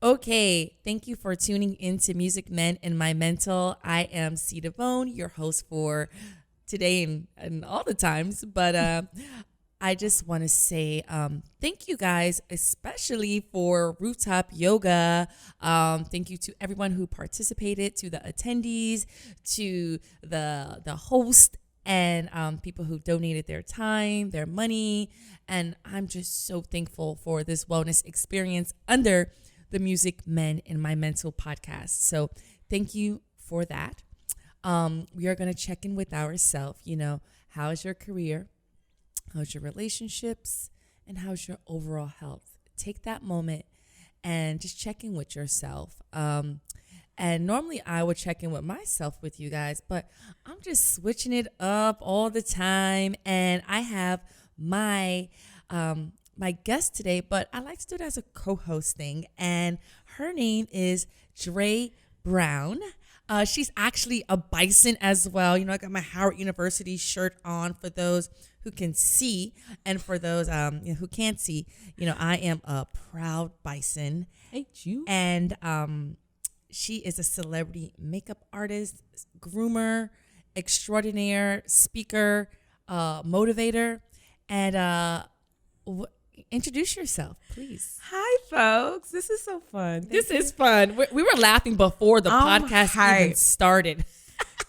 Okay, thank you for tuning into Music Men and My Mental. I am C. Devone, your host for today and all the times. But I just want to say thank you guys, especially for rooftop yoga. Thank you to everyone who participated, to the attendees, to the host, and people who donated their time, their money. And I'm just so thankful for this wellness experience under the Music Men in My Mental podcast. So thank you for that. We are going to check in with ourselves. How's your career? How's your relationships? And how's your overall health? Take that moment and just check in with yourself. And normally I would check in with myself with you guys, but I'm just switching it up all the time. And I have my guest today, but I like to do it as a co-hosting, and her name is Dre Brown. She's actually a bison as well. I got my Howard University shirt on for those who can see, and for those who can't see, I am a proud bison. Hate you. And she is a celebrity makeup artist, groomer, extraordinaire, speaker, motivator, and introduce yourself, please. Hi, folks. This is so fun. This is fun. We were laughing before the podcast even started.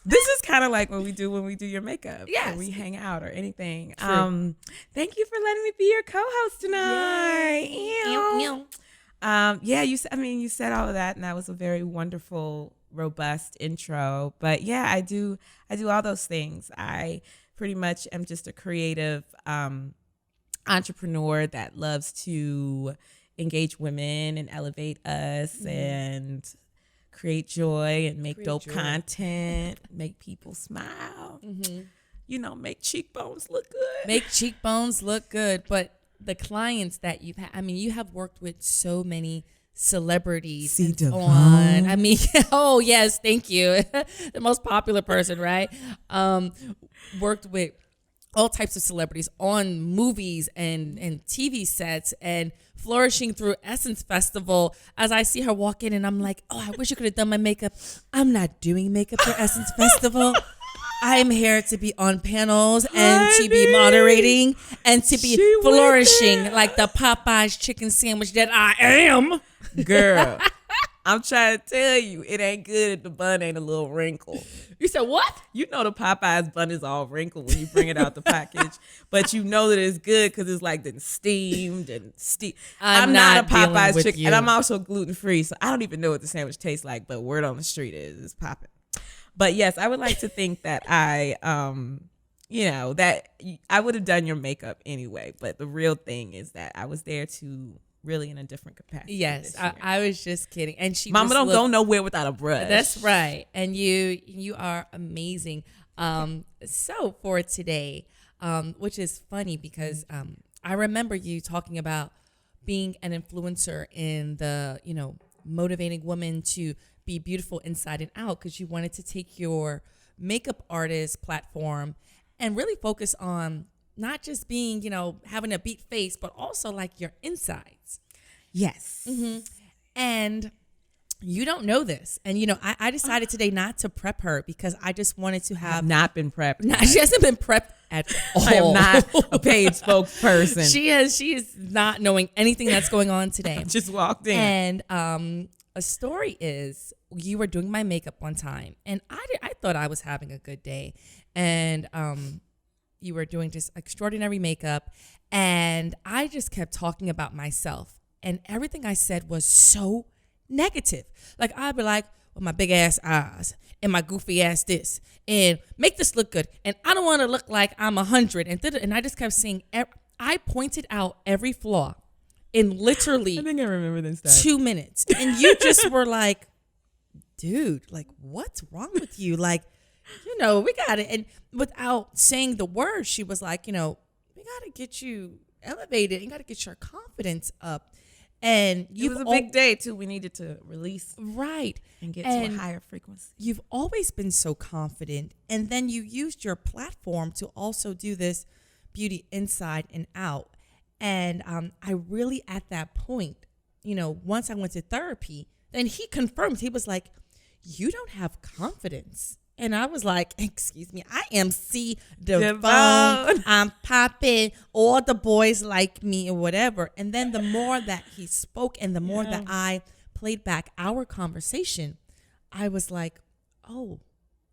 This is kind of like when we do your makeup. Yes. When we hang out or anything. True. Thank you for letting me be your co-host tonight. You said all of that, and that was a very wonderful, robust intro. But yeah, I do all those things. I pretty much am just a creative entrepreneur that loves to engage women and elevate us and create joy and make dope content, make people smile, make cheekbones look good. Make cheekbones look good. But the clients that you've had, you have worked with so many celebrities. C. Devone. Oh, yes, thank you. The most popular person, right? Worked with all types of celebrities on movies and TV sets, and flourishing through Essence Festival. As I see her walk in, and I'm like, oh, I wish you could have done my makeup. I'm not doing makeup for Essence Festival. I am here to be on panels and to be moderating and to be flourishing like the Popeyes chicken sandwich that I am. Girl, I'm trying to tell you, it ain't good if the bun ain't a little wrinkled. You said what? You know the Popeyes bun is all wrinkled when you bring it out the package, but you know that it's good because it's like been steamed and I'm not a Popeyes chicken, and I'm also gluten free, so I don't even know what the sandwich tastes like. But word on the street is it's popping. But yes, I would like to think that that I would have done your makeup anyway. But the real thing is that I was there to really in a different capacity. Yes, I was just kidding. And Mama don't go nowhere without a brush. That's right. And you are amazing. So for today, which is funny because I remember you talking about being an influencer in the, motivating women to be beautiful inside and out, because you wanted to take your makeup artist platform and really focus on not just being, having a beat face, but also like your insides. Yes. Mm-hmm. And you don't know this. And, I decided today not to prep her because I just wanted to have. Not been prepped. She hasn't been prepped at all. I am not a paid spokesperson. She is not knowing anything that's going on today. Just walked in. And a story is you were doing my makeup one time, and I thought I was having a good day. And you were doing just extraordinary makeup, and I just kept talking about myself, and everything I said was so negative. Like I'd be like, well, my big ass eyes and my goofy ass this, and make this look good, and I don't want to look like I'm 100, and I just kept saying, I pointed out every flaw in literally I think I remember this 2 minutes, and you just were like, dude, like what's wrong with you? Like, we got it. And without saying the word, she was like, we got to get you elevated. You got to get your confidence up. And it was a big day too. We needed to release right and get to a higher frequency. You've always been so confident, and then you used your platform to also do this beauty inside and out. And I really, at that point, once I went to therapy, then he confirmed, he was like, you don't have confidence. And I was like, excuse me, I am C Devone. I'm popping. All the boys like me or whatever. And then the more that he spoke and the more that I played back our conversation, I was like, oh,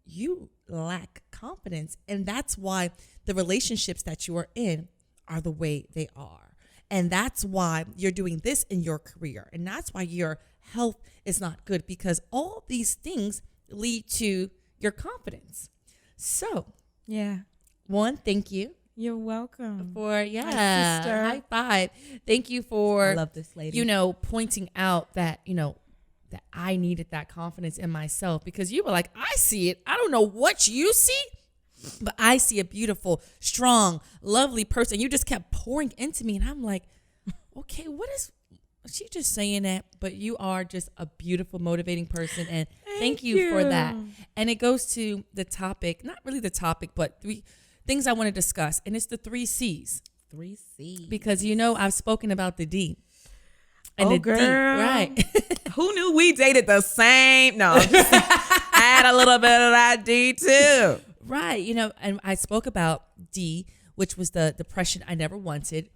you lack confidence. And that's why the relationships that you are in are the way they are. And that's why you're doing this in your career. And that's why your health is not good, because all these things lead to your confidence. So, one, thank you. You're welcome. For high five. Thank you for, I love this lady. Pointing out that, that I needed that confidence in myself, because you were like, I see it. I don't know what you see, but I see a beautiful, strong, lovely person. You just kept pouring into me, and I'm like, okay, what is she just saying that? But you are just a beautiful, motivating person, and thank you for that. And it goes to the topic, not really the topic, but 3 things I want to discuss, and it's the 3 C's. 3 C's. Because I've spoken about the D. And the girl. D, right. Who knew we dated the same? No, add a little bit of that D too. Right. And I spoke about D, which was the depression I never wanted.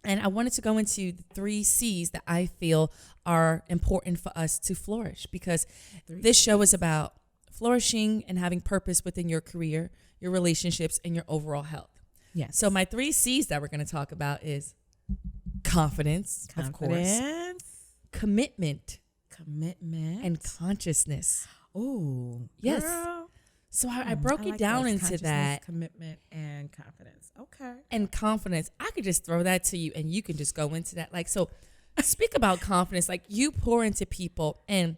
And I wanted to go into the 3 C's that I feel are important for us to flourish, because this show is about flourishing and having purpose within your career, your relationships, and your overall health. Yes. So my 3 C's that we're going to talk about is confidence, of course, commitment, and consciousness. Oh, yes. Girl. So I broke it down into that. Commitment and confidence. Okay. And confidence. I could just throw that to you and you can just go into that. So speak about confidence. You pour into people, and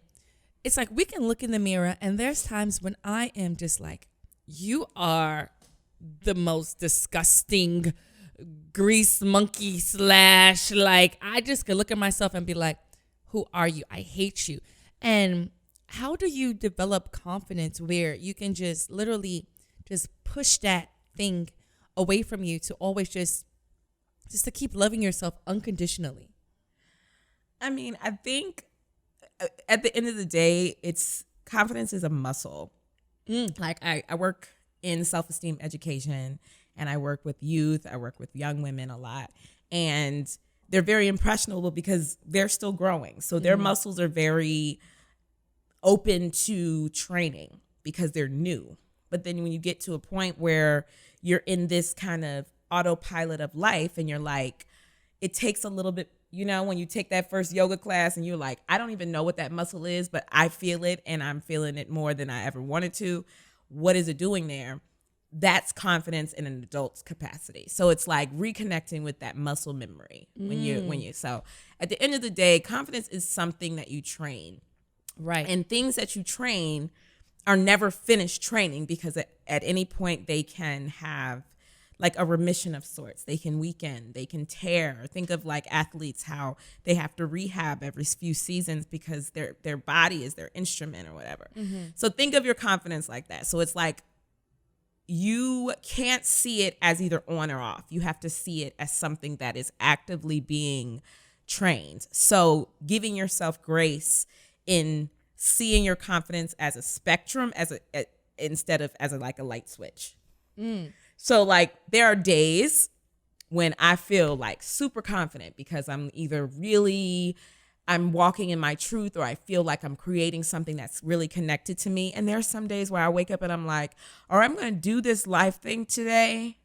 it's like we can look in the mirror, and there's times when I am just like, you are the most disgusting grease monkey / I just could look at myself and be like, who are you? I hate you. And how do you develop confidence where you can just literally just push that thing away from you to always just to keep loving yourself unconditionally? I mean, I think at the end of the day, confidence is a muscle. I work in self-esteem education, and I work with youth. I work with young women a lot, and they're very impressionable because they're still growing. So their muscles are very open to training because they're new. But then when you get to a point where you're in this kind of autopilot of life, and you're like, it takes a little bit, when you take that first yoga class and you're like, I don't even know what that muscle is, but I feel it, and I'm feeling it more than I ever wanted to. What is it doing there? That's confidence in an adult's capacity. So it's like reconnecting with that muscle memory so at the end of the day, confidence is something that you train. Right. And things that you train are never finished training, because at any point they can have a remission of sorts. They can weaken, they can tear. Think of athletes, how they have to rehab every few seasons because their body is their instrument or whatever. Mm-hmm. So think of your confidence like that. So it's you can't see it as either on or off. You have to see it as something that is actively being trained. So giving yourself grace in seeing your confidence as a spectrum, instead of as a light switch. So there are days when I feel super confident because I'm either I'm walking in my truth, or I feel like I'm creating something that's really connected to me. And there are some days where I wake up and I'm like, all right, I'm going to do this life thing today,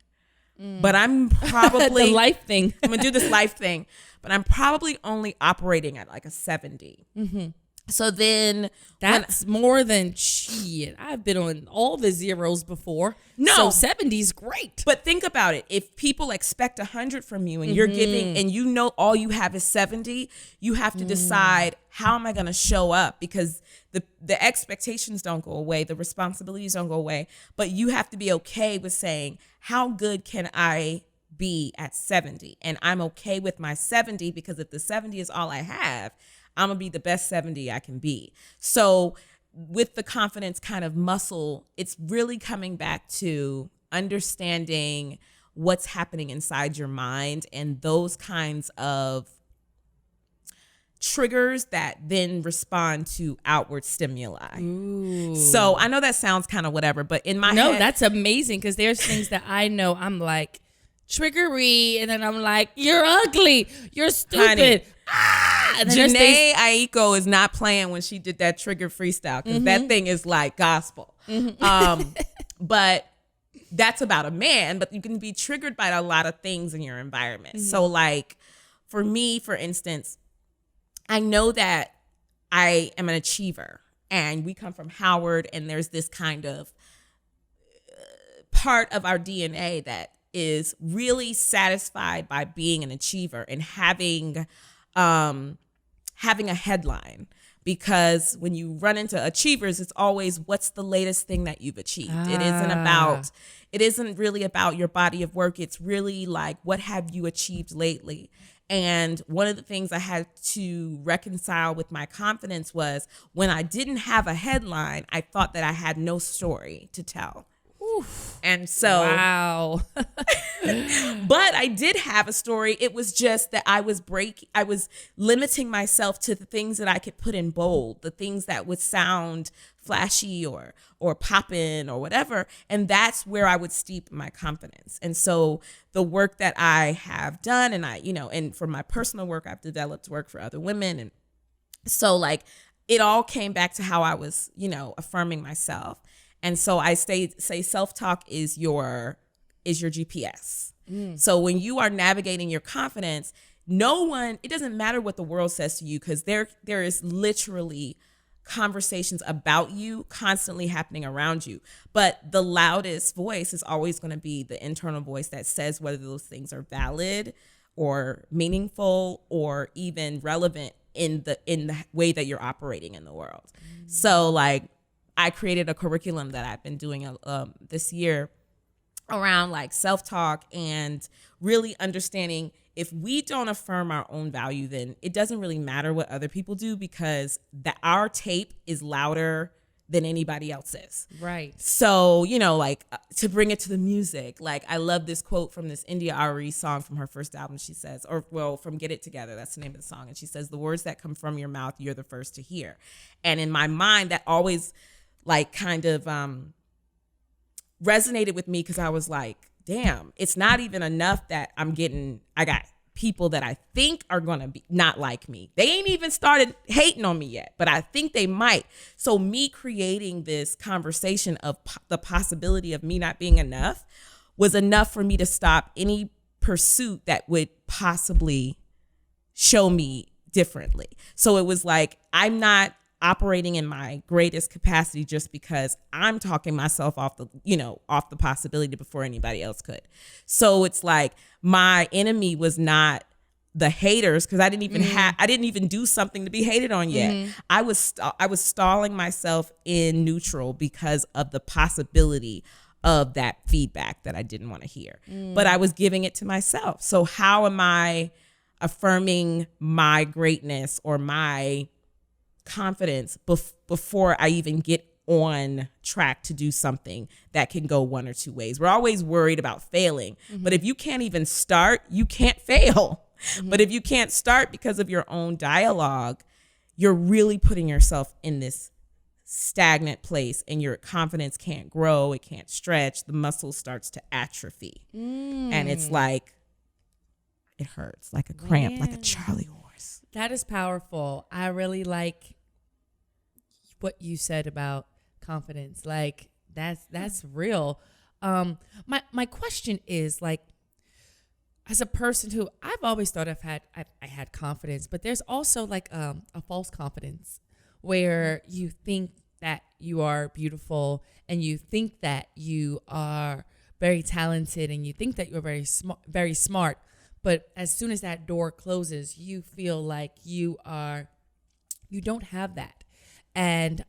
but I'm probably the life thing. I'm going to do this life thing, but I'm probably only operating at a 70. Mm-hmm. So then that's more than shit. I've been on all the zeros before. No. So 70's great. But think about it. If people expect 100 from you, and you're giving, and all you have is 70, you have to decide, how am I going to show up? Because the expectations don't go away. The responsibilities don't go away. But you have to be okay with saying, how good can I be at 70? And I'm okay with my 70, because if the 70 is all I have, I'm going to be the best 70 I can be. So with the confidence kind of muscle, it's really coming back to understanding what's happening inside your mind, and those kinds of triggers that then respond to outward stimuli. Ooh. So I know that sounds kind of whatever, but in my head. No, that's amazing, because there's things that I know I'm like, triggery, and then I'm like, you're ugly, you're stupid. Honey, and then Janae Aiko is not playing when she did that trigger freestyle, because that thing is like gospel. But that's about a man, but you can be triggered by a lot of things in your environment. So like for me, for instance, I know that I am an achiever, and we come from Howard, and there's this kind of part of our DNA that is really satisfied by being an achiever and having a headline. Because when you run into achievers, it's always, what's the latest thing that you've achieved? It isn't really about your body of work. It's really like, what have you achieved lately? And one of the things I had to reconcile with my confidence was when I didn't have a headline, I thought that I had no story to tell. Oof. And so, wow. but I did have a story. It was just that I was limiting myself to the things that I could put in bold, the things that would sound flashy or poppin' or whatever. And that's where I would steep my confidence. And so the work that I have done, and and for my personal work, I've developed work for other women. And so like, it all came back to how I was, affirming myself. And so I say self-talk is your GPS. So when you are navigating your confidence, it doesn't matter what the world says to you, because there is literally conversations about you constantly happening around you. But the loudest voice is always going to be the internal voice that says whether those things are valid or meaningful or even relevant in the way that you're operating in the world. So like, I created a curriculum that I've been doing this year around like self-talk and really understanding if we don't affirm our own value, then it doesn't really matter what other people do, because our tape is louder than anybody else's. Right. So, like to bring it to the music, like I love this quote from this India Arie song from her first album. She says, from Get It Together, that's the name of the song. And she says, the words that come from your mouth, you're the first to hear. And in my mind, that always like kind of resonated with me, because I was like, damn, it's not even enough that I got people that I think are going to be not like me. They ain't even started hating on me yet, but I think they might. So me creating this conversation of the possibility of me not being enough was enough for me to stop any pursuit that would possibly show me differently. So it was like, I'm not operating in my greatest capacity just because I'm talking myself off the possibility before anybody else could. So it's like my enemy was not the haters, because I didn't even do something to be hated on yet. I was stalling myself in neutral because of the possibility of that feedback that I didn't want to hear. But I was giving it to myself. So how am I affirming my greatness or my confidence before I even get on track to do something that can go one or two ways? We're always worried about failing, but if you can't even start, you can't fail. But if you can't start because of your own dialogue, you're really putting yourself in this stagnant place, and your confidence can't grow, it can't stretch, the muscle starts to atrophy. And it's like, it hurts like a cramp, like a Charlie horse. That is powerful. I really like what you said about confidence. Like that's real. My question is, like, as a person who I've always thought I had confidence, but there's also like a false confidence where you think that you are beautiful and you think that you are very talented and you think that you're very smart, but as soon as that door closes, you feel like you don't have that. And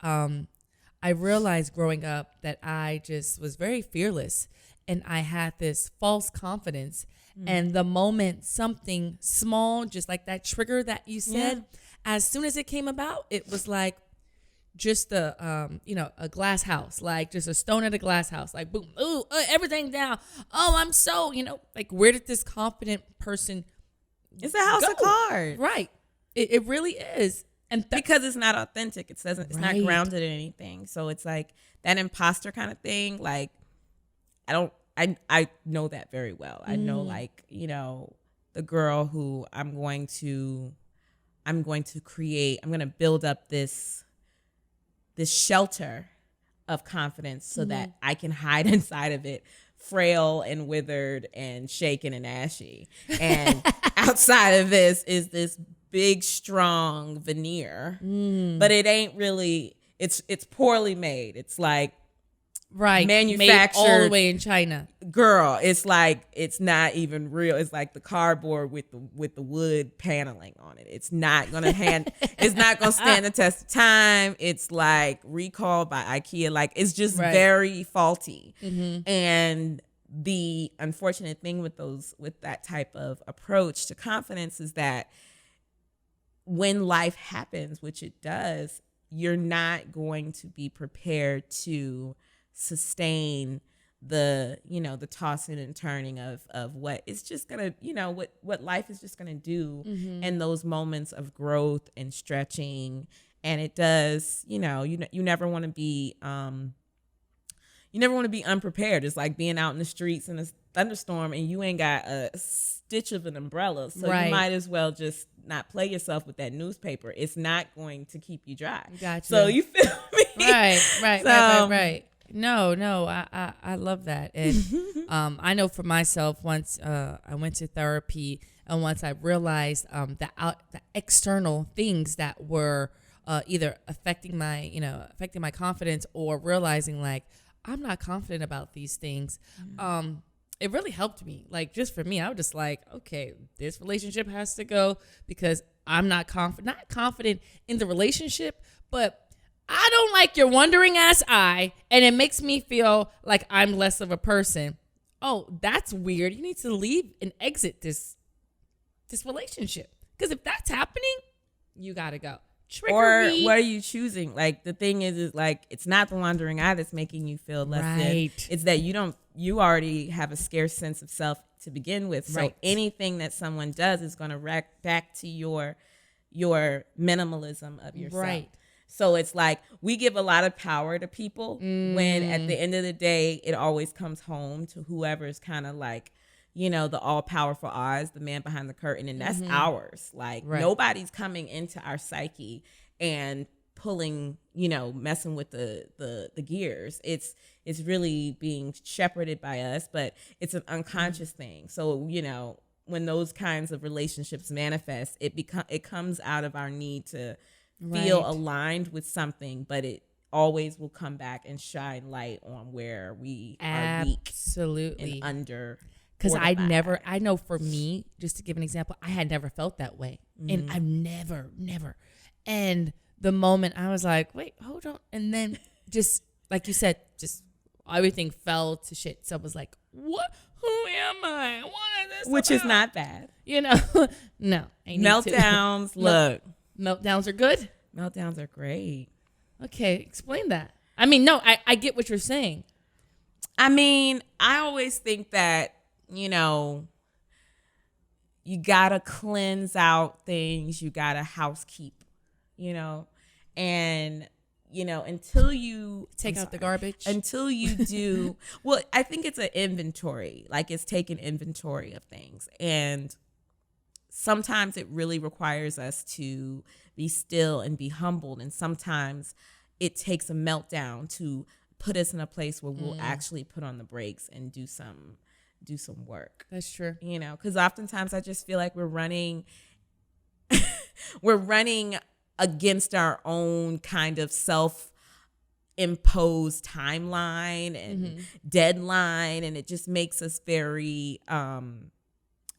I realized growing up that I just was very fearless, and I had this false confidence. And the moment something small, just like that trigger that you said, as soon as it came about, it was like just a glass house, like just a stone at a glass house, like boom, ooh, everything down. Oh, I'm so, like, where did this confident person It's a house of cards. Right. It really is. And because it's not authentic. It's not grounded in anything. So it's like that imposter kind of thing. Like, I know that very well. I know, like, you know, the girl who I'm going to build up this shelter of confidence so that I can hide inside of it, frail and withered and shaken and ashy. And outside of this is this big, strong veneer, but it ain't really, it's poorly made. It's like, manufactured made all the way in China. Girl, it's like, it's not even real. It's like the cardboard with the wood paneling on it. It's not gonna it's not gonna stand the test of time. It's like recalled by IKEA. Like, it's just very faulty. And the unfortunate thing with that type of approach to confidence is that when life happens, which it does, you're not going to be prepared to sustain the tossing and turning of what it's just gonna, what life is just gonna do in those moments of growth and stretching. And it does, you never want to be unprepared. It's like being out in the streets in a thunderstorm and you ain't got a stitch of an umbrella, so you might as well just not play yourself with that newspaper. It's not going to keep you dry. Gotcha. So you feel me? Right. No, I love that. And I know for myself, once I went to therapy and once I realized the external things that were either affecting my confidence or realizing like I'm not confident about these things, it really helped me. Like, just for me, I was just like, okay, this relationship has to go because I'm not confident in the relationship, but I don't like your wandering ass eye, and it makes me feel like I'm less of a person. Oh, that's weird. You need to leave and exit this relationship. Because if that's happening, you got to go. Or what are you choosing? Like, the thing is like, it's not the wandering eye that's making you feel less than. It's that you already have a scarce sense of self to begin with. So anything that someone does is going to rack back to your minimalism of yourself. Right. So it's like, we give a lot of power to people when at the end of the day, it always comes home to whoever's kind of like, the all-powerful Oz, the man behind the curtain, and that's ours. Like, nobody's coming into our psyche and pulling, messing with the gears. It's really being shepherded by us, but it's an unconscious thing. So, when those kinds of relationships manifest, it comes out of our need to feel aligned with something, but it always will come back and shine light on where we are weak and under. Because I know for me, just to give an example, I had never felt that way. And I've never. And the moment I was like, wait, hold on. And then just, like you said, just everything fell to shit. So I was like, what? Who am I? What is this Which is not bad. No. Meltdowns, look. Meltdowns are good? Meltdowns are great. Okay, explain that. I mean, no, I get what you're saying. I mean, I always think that, you gotta cleanse out things. You gotta housekeep, and, until you take out the garbage, until you do, well, I think it's an inventory, like it's taking inventory of things. And sometimes it really requires us to be still and be humbled. And sometimes it takes a meltdown to put us in a place where we'll actually put on the brakes and do some work. That's true. Because oftentimes I just feel like we're running against our own kind of self-imposed timeline and deadline, and it just makes us very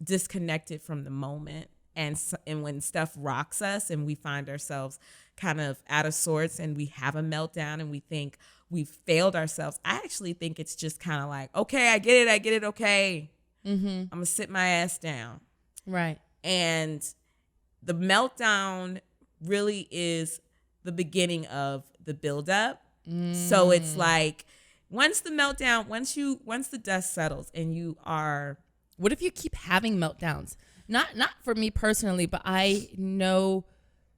disconnected from the moment. And when stuff rocks us and we find ourselves kind of out of sorts and we have a meltdown and we think we've failed ourselves, I actually think it's just kind of like, okay, I get it, okay. I'm going to sit my ass down. Right. And the meltdown really is the beginning of the buildup. So it's like, once the dust settles and you are... What if you keep having meltdowns? Not for me personally, but I know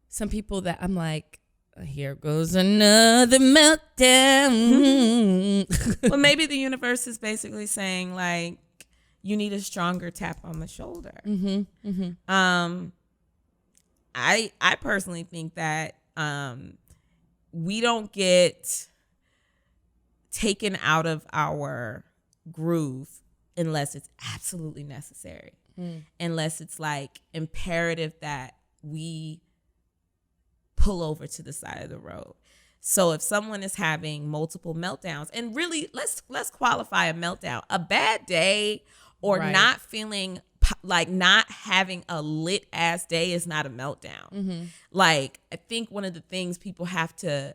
some people that I'm like, here goes another meltdown. Well, maybe the universe is basically saying like, you need a stronger tap on the shoulder. I personally think that we don't get taken out of our groove unless it's absolutely necessary. Unless it's like imperative that we pull over to the side of the road. So if someone is having multiple meltdowns, and really let's qualify a meltdown, a bad day or not feeling like not having a lit ass day is not a meltdown. Like, I think one of the things people have to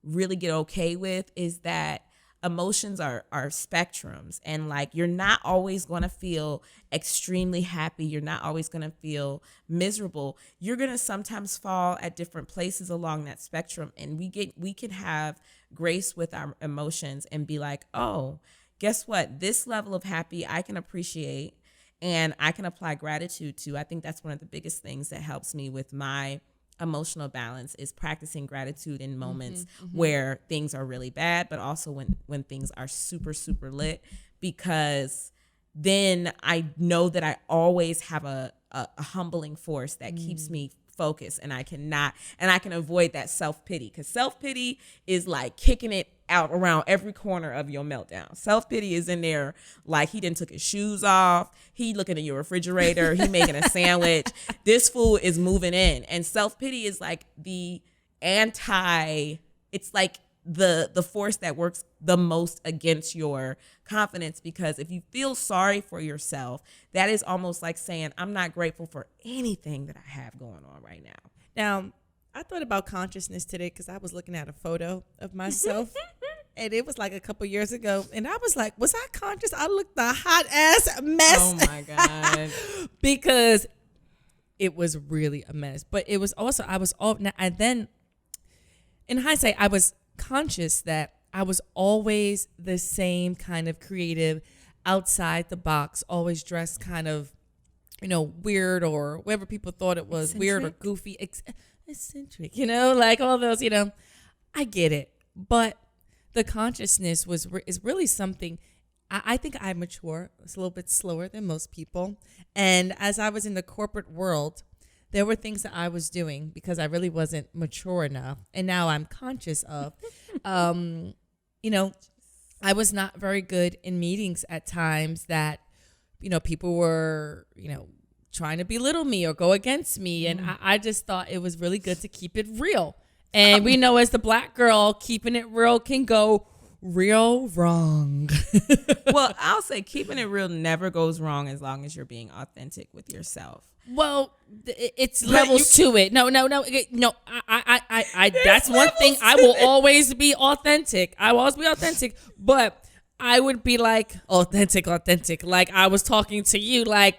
really get okay with is that emotions are spectrums, and like, you're not always going to feel extremely happy. You're not always going to feel miserable. You're going to sometimes fall at different places along that spectrum. And we can have grace with our emotions and be like, oh, guess what? This level of happy I can appreciate and I can apply gratitude to. I think that's one of the biggest things that helps me with my emotional balance is practicing gratitude in moments where things are really bad, but also when things are super, super lit, because then I know that I always have a humbling force that keeps me focused, and I can avoid that self-pity, because self-pity is like kicking it out around every corner of your meltdown. Self-pity is in there like he done took his shoes off, he looking at your refrigerator, he making a sandwich, this fool is moving in. And self-pity is like it's like the force that works the most against your confidence, because if you feel sorry for yourself, that is almost like saying, I'm not grateful for anything that I have going on right now. Now, I thought about consciousness today because I was looking at a photo of myself and it was like a couple years ago, and I was like, was I conscious? I looked a hot ass mess. Oh my God. Because it was really a mess. But it was also, and then in hindsight, I was conscious that I was always the same kind of creative, outside the box, always dressed kind of, weird, or whatever people thought it was, weird or goofy, eccentric, like all those, I get it. But the consciousness is really something. I think I mature. It's a little bit slower than most people. And as I was in the corporate world, there were things that I was doing because I really wasn't mature enough. And now I'm conscious of, I was not very good in meetings at times that, people were, trying to belittle me or go against me. And I just thought it was really good to keep it real. And we know as the Black girl, keeping it real can go real wrong. Well, I'll say keeping it real never goes wrong as long as you're being authentic with yourself. Well, it's levels to it. No. I that's one thing. I will always be authentic. I will always be authentic. But I would be like authentic. Like I was talking to you, like,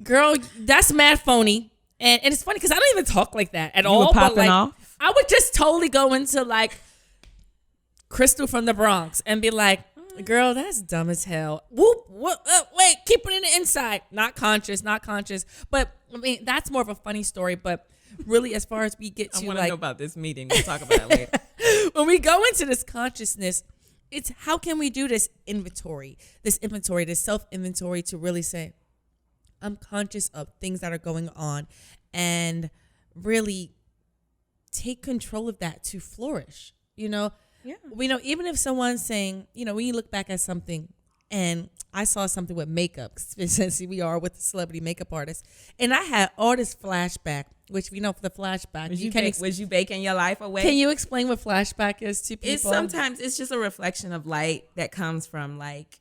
girl, that's mad phony. And it's funny because I don't even talk like that at all. But like, off? I would just totally go into like Crystal from the Bronx and be like, girl, that's dumb as hell. Whoop, wait, keep it in the inside. Not conscious. But I mean, that's more of a funny story. But really, as far as we get to, I want to know about this meeting. We'll talk about it later. When we go into this consciousness, it's how can we do this self-inventory to really say, I'm conscious of things that are going on, and really take control of that to flourish. Yeah. We know, even if someone's saying, when you look back at something, and I saw something with makeup, since we are with the celebrity makeup artist, and I had all this flashback, which for the flashback. Was you baking your life away? Can you explain what flashback is to people? It's just a reflection of light that comes from like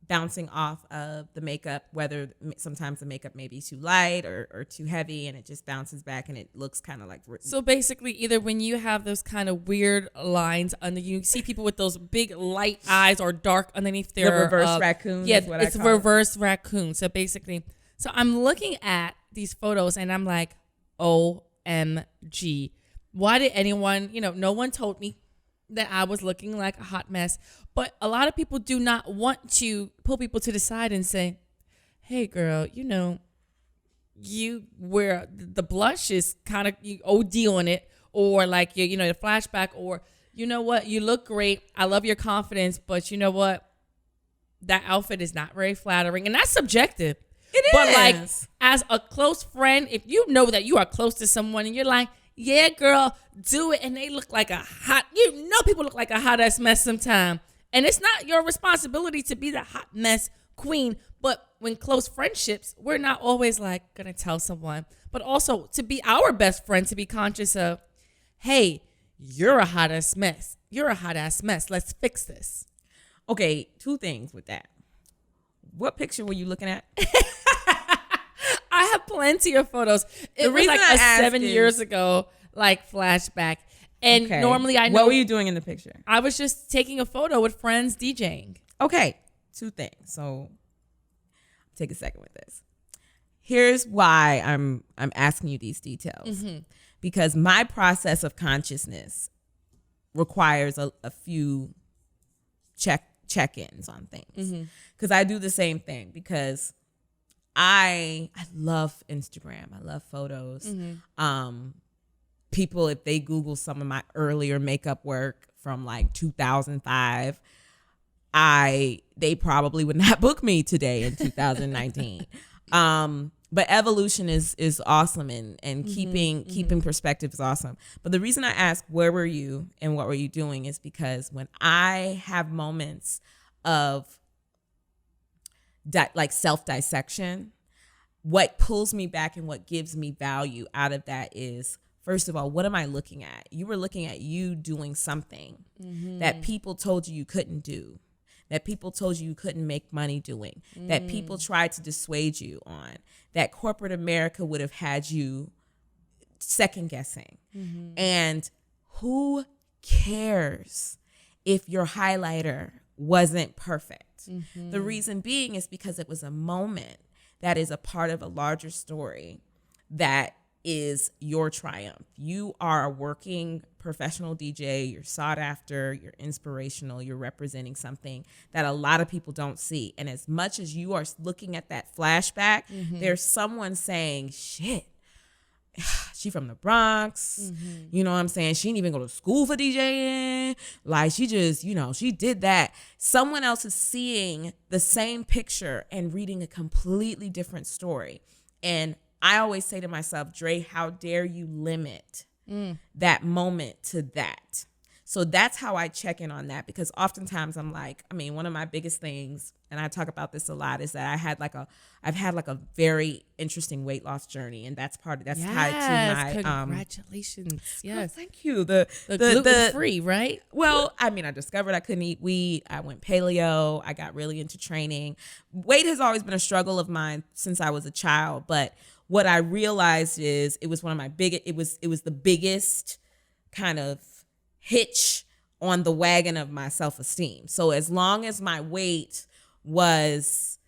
bouncing off of the makeup, whether sometimes the makeup may be too light or too heavy, and it just bounces back and it looks kind of like. So basically, either when you have those kind of weird lines under, you see people with those big light eyes or dark underneath their reverse raccoon. Yeah, it's reverse raccoon. So basically, I'm looking at these photos and I'm like, OMG, why did anyone? No one told me that I was looking like a hot mess. But a lot of people do not want to pull people to the side and say, hey, girl, where the blush is kind of you OD on it, or like you know the flashback, or you know what, you look great. I love your confidence, but you know what, that outfit is not very flattering, and that's subjective. It is. But like as a close friend, if you know that you are close to someone and you're like, yeah, girl, do it, and they look like people look like a hot ass mess sometime, and it's not your responsibility to be the hot mess queen. But when close friendships, we're not always like gonna tell someone, but also to be our best friend, to be conscious of, hey, you're a hot ass mess. You're a hot ass mess. Let's fix this. Okay, 2 things with that. What picture were you looking at? I have plenty of photos. It was like a 7 years ago, like flashback. And normally I know. What were you doing in the picture? I was just taking a photo with friends DJing. Okay, 2 things. So take a second with this. Here's why I'm asking you these details. Mm-hmm. Because my process of consciousness requires a few check-ins on things. Because I do the same thing, because I love Instagram. I love photos. People, if they Google some of my earlier makeup work from like 2005, they probably would not book me today in 2019. But evolution is awesome, and keeping perspective is awesome. But the reason I ask where were you and what were you doing is because when I have moments of like self-dissection, what pulls me back and what gives me value out of that is, first of all, what am I looking at? You were looking at you doing something that people told you couldn't do, that people told you couldn't make money doing, that people tried to dissuade you on, that corporate America would have had you second guessing. And who cares if your highlighter wasn't perfect? The reason being is because it was a moment that is a part of a larger story that is your triumph. You are a working professional DJ. You're sought after. You're inspirational. You're representing something that a lot of people don't see. And as much as you are looking at that flashback, there's someone saying, shit, she from the Bronx. You know what I'm saying? She didn't even go to school for DJing. Like, she just, she did that. Someone else is seeing the same picture and reading a completely different story. And I always say to myself, Dre, how dare you limit that moment to that? So that's how I check in on that, because oftentimes I'm like, one of my biggest things, and I talk about this a lot, is that I've had like a very interesting weight loss journey, and that's tied to my congratulations. Yes. Oh, thank you. The gluten-free, right? Well, I discovered I couldn't eat wheat. I went paleo. I got really into training. Weight has always been a struggle of mine since I was a child, but what I realized is it was the biggest kind of hitch on the wagon of my self-esteem. So as long as my weight was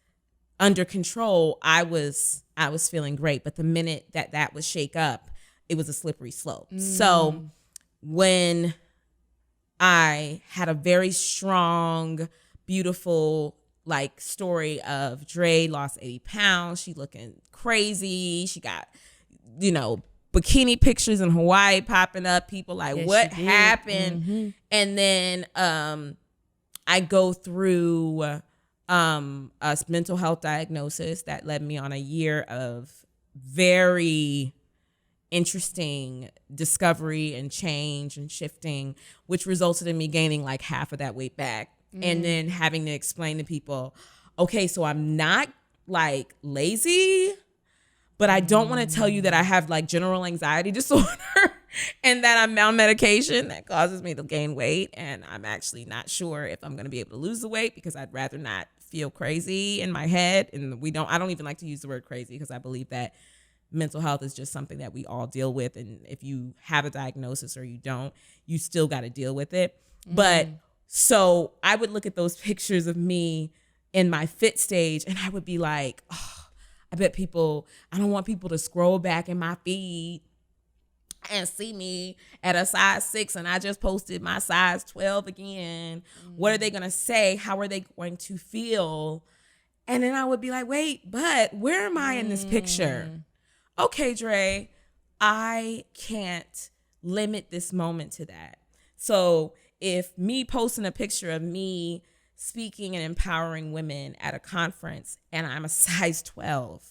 under control, I was feeling great. But the minute that was shake up, it was a slippery slope. So when I had a very strong, beautiful story of Dre lost 80 pounds, she looking crazy, she got, bikini pictures in Hawaii popping up, people like, what happened? And then I go through a mental health diagnosis that led me on a year of very interesting discovery and change and shifting, which resulted in me gaining like half of that weight back. And then having to explain to people, okay, so I'm not like lazy, but I don't want to tell you that I have like general anxiety disorder and that I'm on medication that causes me to gain weight. And I'm actually not sure if I'm going to be able to lose the weight, because I'd rather not feel crazy in my head. And I don't even like to use the word crazy, because I believe that mental health is just something that we all deal with. And if you have a diagnosis or you don't, you still got to deal with it. But so I would look at those pictures of me in my fit stage and I would be like, oh, I don't want people to scroll back in my feed and see me at a size 6 and I just posted my size 12 again. What are they going to say? How are they going to feel? And then I would be like, wait, but where am I in this picture? okay, Dre, I can't limit this moment to that. So if me posting a picture of me speaking and empowering women at a conference and I'm a size 12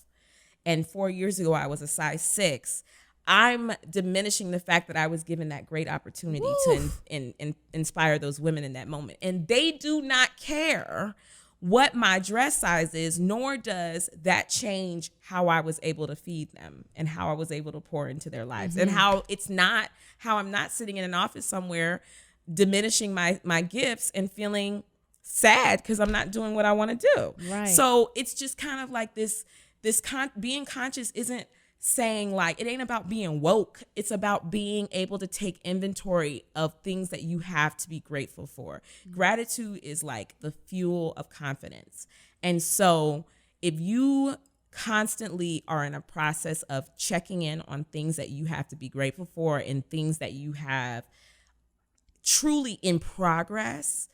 and 4 years ago I was a size 6, I'm diminishing the fact that I was given that great opportunity to inspire those women in that moment. And they do not care what my dress size is, nor does that change how I was able to feed them and how I was able to pour into their lives, and how I'm not sitting in an office somewhere diminishing my gifts and feeling sad because I'm not doing what I want to do. Right. So it's just kind of like being conscious isn't saying like, it ain't about being woke. It's about being able to take inventory of things that you have to be grateful for. Gratitude is like the fuel of confidence. And so if you constantly are in a process of checking in on things that you have to be grateful for and things that you have truly in progress,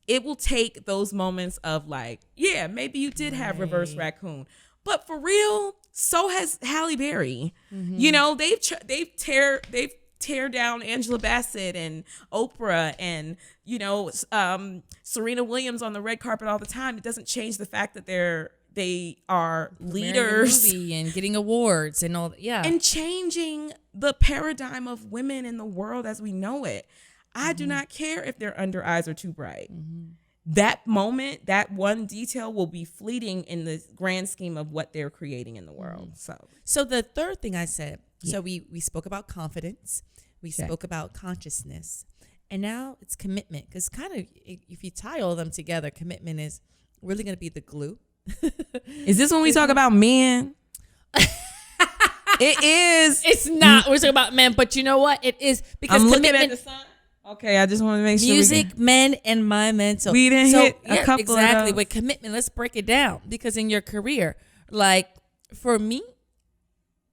it will take those moments of like, yeah, maybe you did have reverse raccoon, but for real, so has Halle Berry. You know, they've tear down Angela Bassett and Oprah and, you know, Serena Williams on the red carpet all the time. It doesn't change the fact that they are leaders and getting awards and all. Yeah, and changing the paradigm of women in the world as we know it. I do not care if their under eyes are too bright. That moment, that one detail will be fleeting in the grand scheme of what they're creating in the world. So the third thing I said, so we spoke about confidence, we spoke about consciousness, and now it's commitment. Because kind of, if you tie all of them together, commitment is really going to be the glue. Is this when we talk about men? It is. It's not. We're talking about men, but you know what? It is, because I'm commitment. looking at the sun. Okay, I just want to make sure. Music, men, and my mental. We didn't hit a couple exactly. of those. With commitment, let's break it down. Because in your career, like for me,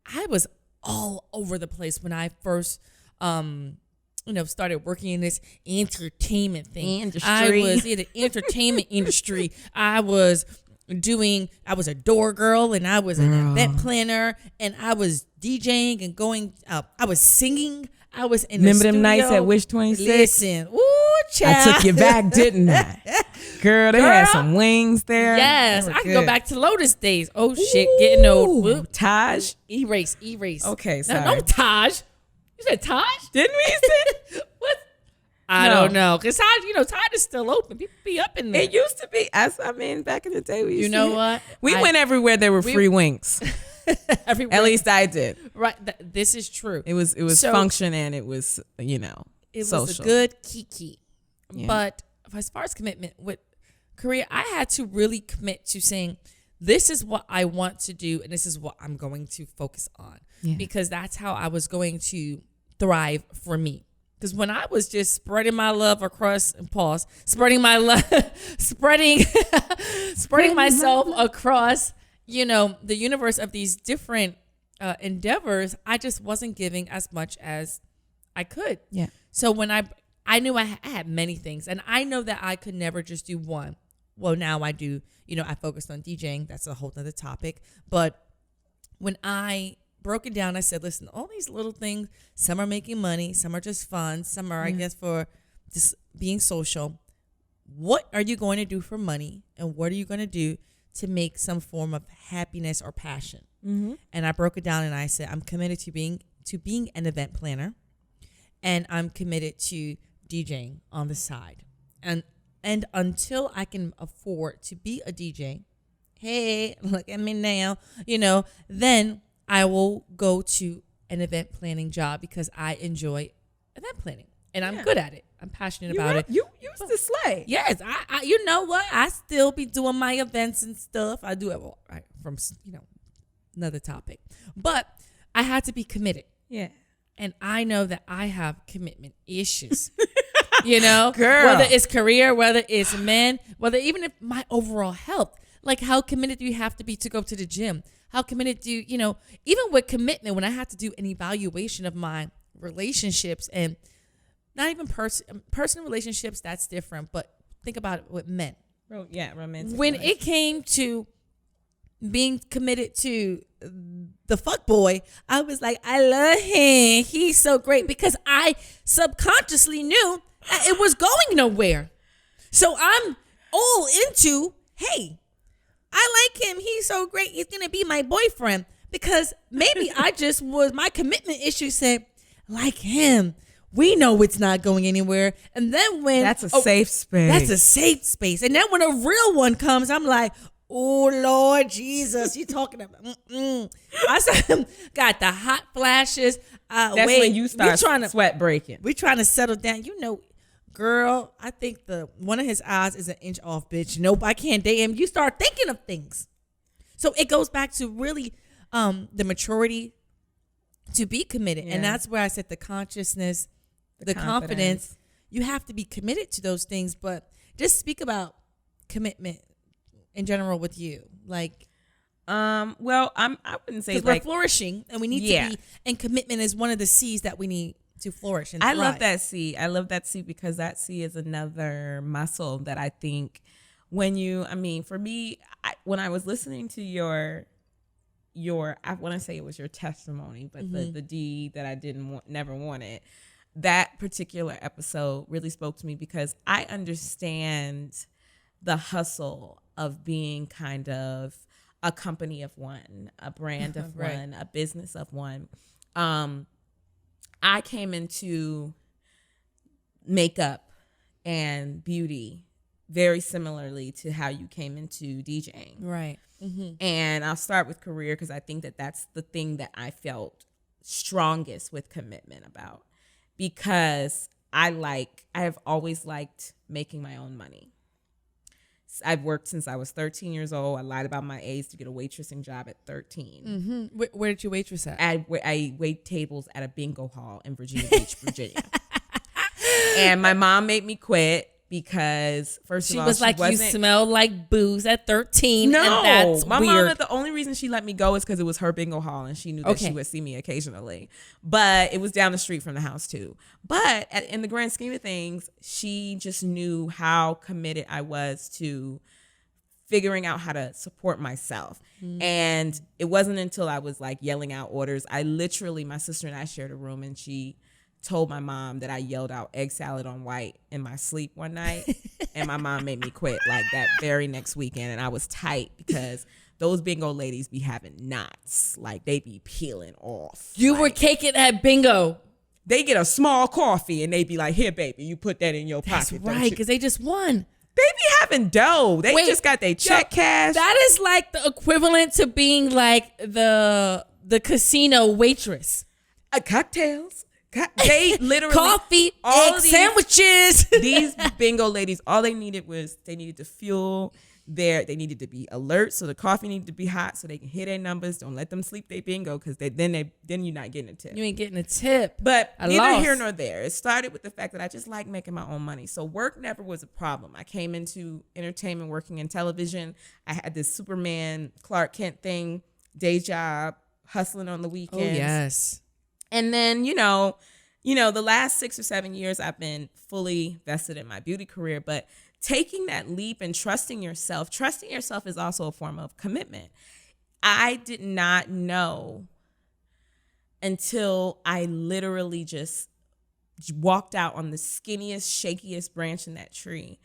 I was all over the place when I first, started working in this entertainment thing. I was in the entertainment industry. I was a door girl, and I was an event planner, and I was DJing and going. I was singing. I was in Remember the them studio. nights at Wish 26? Listen, ooh, child. I took you back, didn't I? Girl, they had some wings there. Yes, I can go back to Lotus days. Oh, shit, getting old. Whoop. Taj? Erase. Okay, sorry. No, Taj. You said Taj? Didn't we say? What? I don't know. Because Taj is still open. People be up in there. It used to be. I mean, back in the day, we used to. What? We went everywhere there were free wings. Everywhere. At least I did. Right. This is true. It was function, and it was, it social. was a good kiki. Yeah. But as far as commitment with career, I had to really commit to saying, this is what I want to do, and this is what I'm going to focus on. Yeah. Because that's how I was going to thrive for me. Because when I was just spreading my love across, spreading my love, spreading myself across, the universe of these different endeavors, I just wasn't giving as much as I could. Yeah. So when I knew I had many things, and I know that I could never just do one. Well, now I do. I focused on DJing. That's a whole other topic. But when I broke it down, I said, listen, all these little things, some are making money, some are just fun, some are, I guess, for just being social. What are you going to do for money, and what are you going to do to make some form of happiness or passion? Mm-hmm. And I broke it down, and I said, I'm committed to being an event planner, and I'm committed to DJing on the side. And until I can afford to be a DJ, hey, look at me now, then I will go to an event planning job because I enjoy event planning, and I'm good at it. I'm passionate about it. You used to slay. Yes, I you know what? I still be doing my events and stuff. I do it from another topic, but I had to be committed. Yeah, and I know that I have commitment issues. Girl, whether it's career, whether it's men, whether even if my overall health. Like, how committed do you have to be to go to the gym? How committed do you, even with commitment, when I had to do an evaluation of my relationships, and not even personal relationships, that's different, but think about it with men. Yeah, romantic. When it came to being committed to the fuck boy, I was like, I love him. He's so great, because I subconsciously knew that it was going nowhere. So I'm all into, hey, I like him. He's so great. He's going to be my boyfriend. Because maybe my commitment issue said, like him, we know it's not going anywhere. And then when that's a safe space. That's a safe space. And then when a real one comes, I'm like, oh Lord Jesus, you talking about? I said, got the hot flashes. That's when you start sweat breaking. We trying to settle down. You know, girl, I think one of his eyes is an inch off, bitch. Nope, I can't date him. You start thinking of things. So it goes back to really the maturity to be committed. Yeah. And that's where I said the consciousness, the confidence. You have to be committed to those things. But just speak about commitment in general with you. Like, well, I wouldn't say, like, we're flourishing, and we need to be, and commitment is one of the C's that we need to flourish and thrive. I love that C. I love that C, because that C is another muscle that I think for me, when I was listening to your I want to say it was your testimony, but the D that I never wanted, that particular episode really spoke to me, because I understand the hustle of being kind of a company of one, a brand of right. one, a business of one. I came into makeup and beauty very similarly to how you came into DJing. Right. Mm-hmm. And I'll start with career, because I think that that's the thing that I felt strongest with commitment about, because I have always liked making my own money. I've worked since I was 13 years old. I lied about my age to get a waitressing job at 13. Mm-hmm. Where did you waitress at? I wait tables at a bingo hall in Virginia Beach, Virginia. And my mom made me quit because, first of all, she was like, you smell like booze at 13. No, and that's my weird. mom, the only reason she let me go is because it was her bingo hall, and she knew that she would see me occasionally. But it was down the street from the house too. But in the grand scheme of things, she just knew how committed I was to figuring out how to support myself. Mm-hmm. And it wasn't until I was like yelling out orders. My sister and I shared a room, and she told my mom that I yelled out egg salad on white in my sleep one night, and my mom made me quit like that very next weekend. And I was tight, because those bingo ladies be having knots, like they be peeling off. You were caking at bingo. They get a small coffee and they be like, here, baby, you put that in your pocket. That's right, because they just won. They be having dough. They just got their check cash. That is like the equivalent to being like the casino waitress. Cocktails. They literally coffee, egg sandwiches. These bingo ladies, all they needed to fuel they needed to be alert, so the coffee needed to be hot so they can hit their numbers. Don't let them sleep their bingo, because then you're not getting a tip. You ain't getting a tip. But neither here nor there. It started with the fact that I just like making my own money. So work never was a problem. I came into entertainment working in television. I had this Superman Clark Kent thing, day job, hustling on the weekends. Oh, yes. And then, the last 6 or 7 years, I've been fully vested in my beauty career. But taking that leap and trusting yourself is also a form of commitment. I did not know until I literally just walked out on the skinniest, shakiest branch in that tree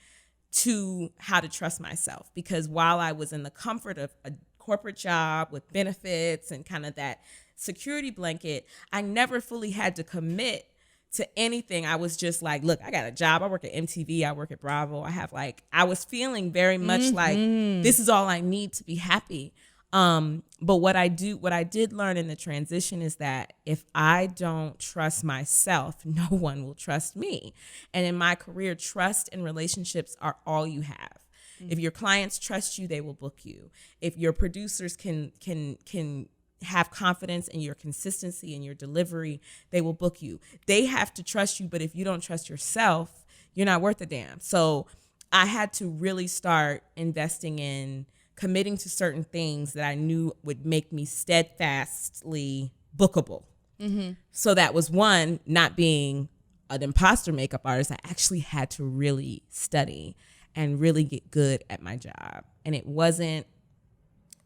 to how to trust myself. Because while I was in the comfort of a corporate job with benefits and kind of that security blanket, I never fully had to commit to anything. I was just like, look, I got a job. I work at MTV. I work at Bravo. I was feeling very much like this is all I need to be happy. But what I did learn in the transition is that if I don't trust myself, no one will trust me. And in my career, trust and relationships are all you have. If your clients trust you, they will book you. If your producers can have confidence in your consistency and your delivery, they will book you. They have to trust you, but if you don't trust yourself, you're not worth a damn. So I had to really start investing in committing to certain things that I knew would make me steadfastly bookable. Mm-hmm. So that was one, not being an imposter makeup artist. I actually had to really study and really get good at my job. And it wasn't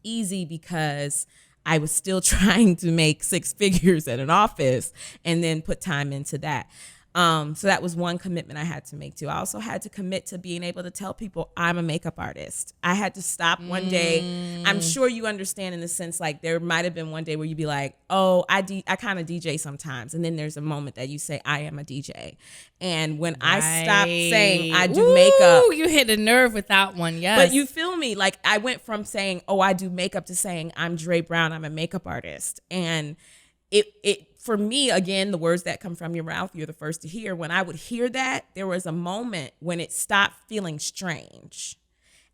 easy because I was still trying to make 6 figures at an office and then put time into that. So that was one commitment I had to make too. I also had to commit to being able to tell people I'm a makeup artist. I had to stop one day. I'm sure you understand in the sense, like, there might have been one day where you'd be like, oh, I kind of DJ sometimes. And then there's a moment that you say, I am a DJ. And when I stopped saying I do makeup. You hit a nerve with that one, yes. But you feel me? Like, I went from saying, oh, I do makeup to saying I'm Dre Brown, I'm a makeup artist. And it for me, again, the words that come from your mouth, you're the first to hear. When I would hear that, there was a moment when it stopped feeling strange.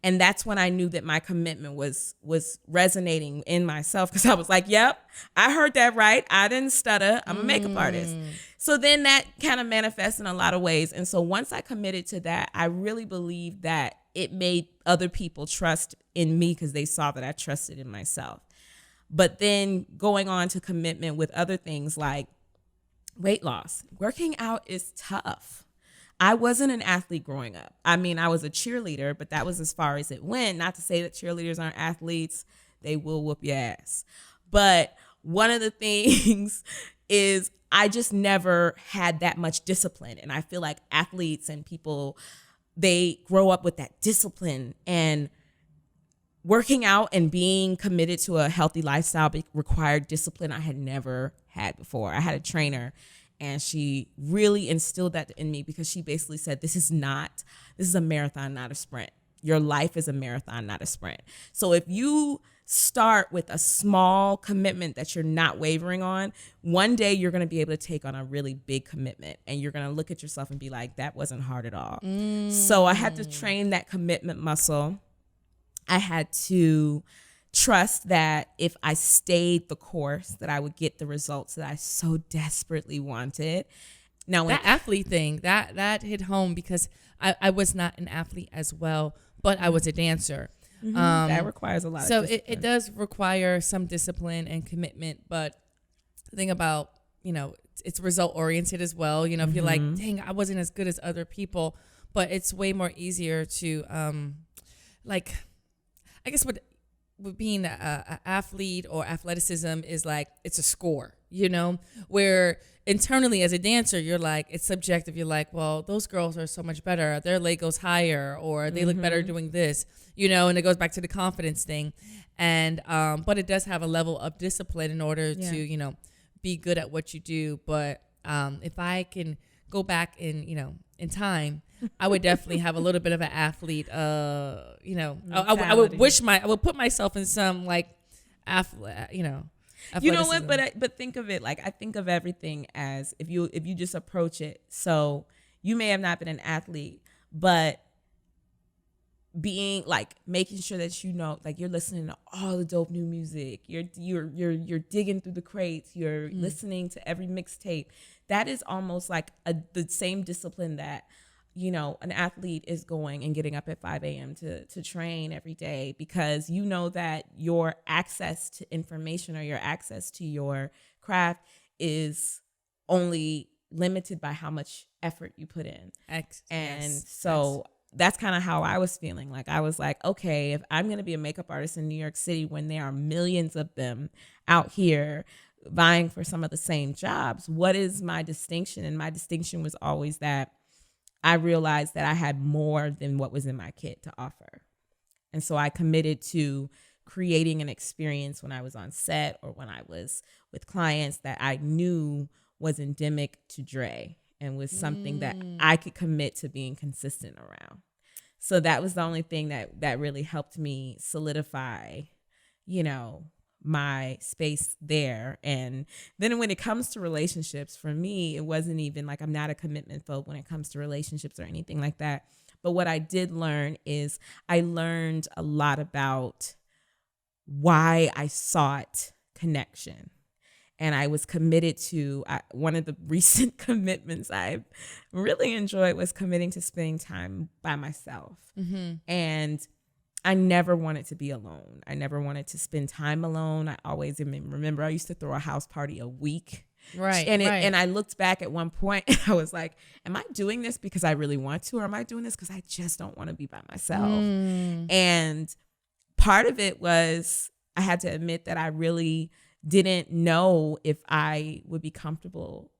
And that's when I knew that my commitment was resonating in myself, because I was like, yep, I heard that right. I didn't stutter. I'm a makeup artist. So then that kind of manifests in a lot of ways. And so once I committed to that, I really believe that it made other people trust in me because they saw that I trusted in myself. But then going on to commitment with other things like weight loss. Working out is tough. I wasn't an athlete growing up. I mean, I was a cheerleader, but that was as far as it went. Not to say that cheerleaders aren't athletes. They will whoop your ass. But one of the things is I just never had that much discipline. And I feel like athletes and people, they grow up with that discipline, and working out and being committed to a healthy lifestyle required discipline I had never had before. I had a trainer, and she really instilled that in me, because she basically said, this is a marathon, not a sprint. Your life is a marathon, not a sprint. So if you start with a small commitment that you're not wavering on, one day you're going to be able to take on a really big commitment, and you're going to look at yourself and be like, that wasn't hard at all. So I had to train that commitment muscle. I had to trust that if I stayed the course, that I would get the results that I so desperately wanted. Now, that athlete thing, that hit home, because I was not an athlete as well, but I was a dancer. That requires a lot of discipline. So it does require some discipline and commitment, but the thing about, it's result oriented as well. If you're like, dang, I wasn't as good as other people, but it's way more easier to, I guess with being an athlete or athleticism is like, it's a score, where internally as a dancer, you're like, it's subjective. You're like, well, those girls are so much better. Their leg goes higher, or they look better doing this, and it goes back to the confidence thing. And, but it does have a level of discipline in order to, be good at what you do. But if I can go back in time, I would definitely have a little bit of an athlete, I would put myself in some athlete, You know what? But think of it like, I think of everything as if you just approach it. So you may have not been an athlete, but being making sure that you're listening to all the dope new music. You're digging through the crates. You're listening to every mixtape. That is almost like the same discipline that an athlete is going and getting up at 5 a.m. to train every day, because that your access to information or your access to your craft is only limited by how much effort you put in. That's kind of how I was feeling. Like, I was like, okay, if I'm going to be a makeup artist in New York City when there are millions of them out here vying for some of the same jobs, what is my distinction? And my distinction was always that I realized that I had more than what was in my kit to offer. And so I committed to creating an experience when I was on set or when I was with clients that I knew was endemic to Dre and was something that I could commit to being consistent around. So that was the only thing that really helped me solidify, my space there. And then when it comes to relationships, for me, it wasn't even like, I'm not a commitment phobe when it comes to relationships or anything like that. But what I did learn is I learned a lot about why I sought connection. And I was committed to, one of the recent commitments I really enjoyed was committing to spending time by myself. And I never wanted to be alone. I never wanted to spend time alone. I always remember I used to throw a house party a week. Right. And I looked back at one point and I was like, am I doing this because I really want to? Or am I doing this because I just don't want to be by myself? And part of it was I had to admit that I really didn't know if I would be comfortable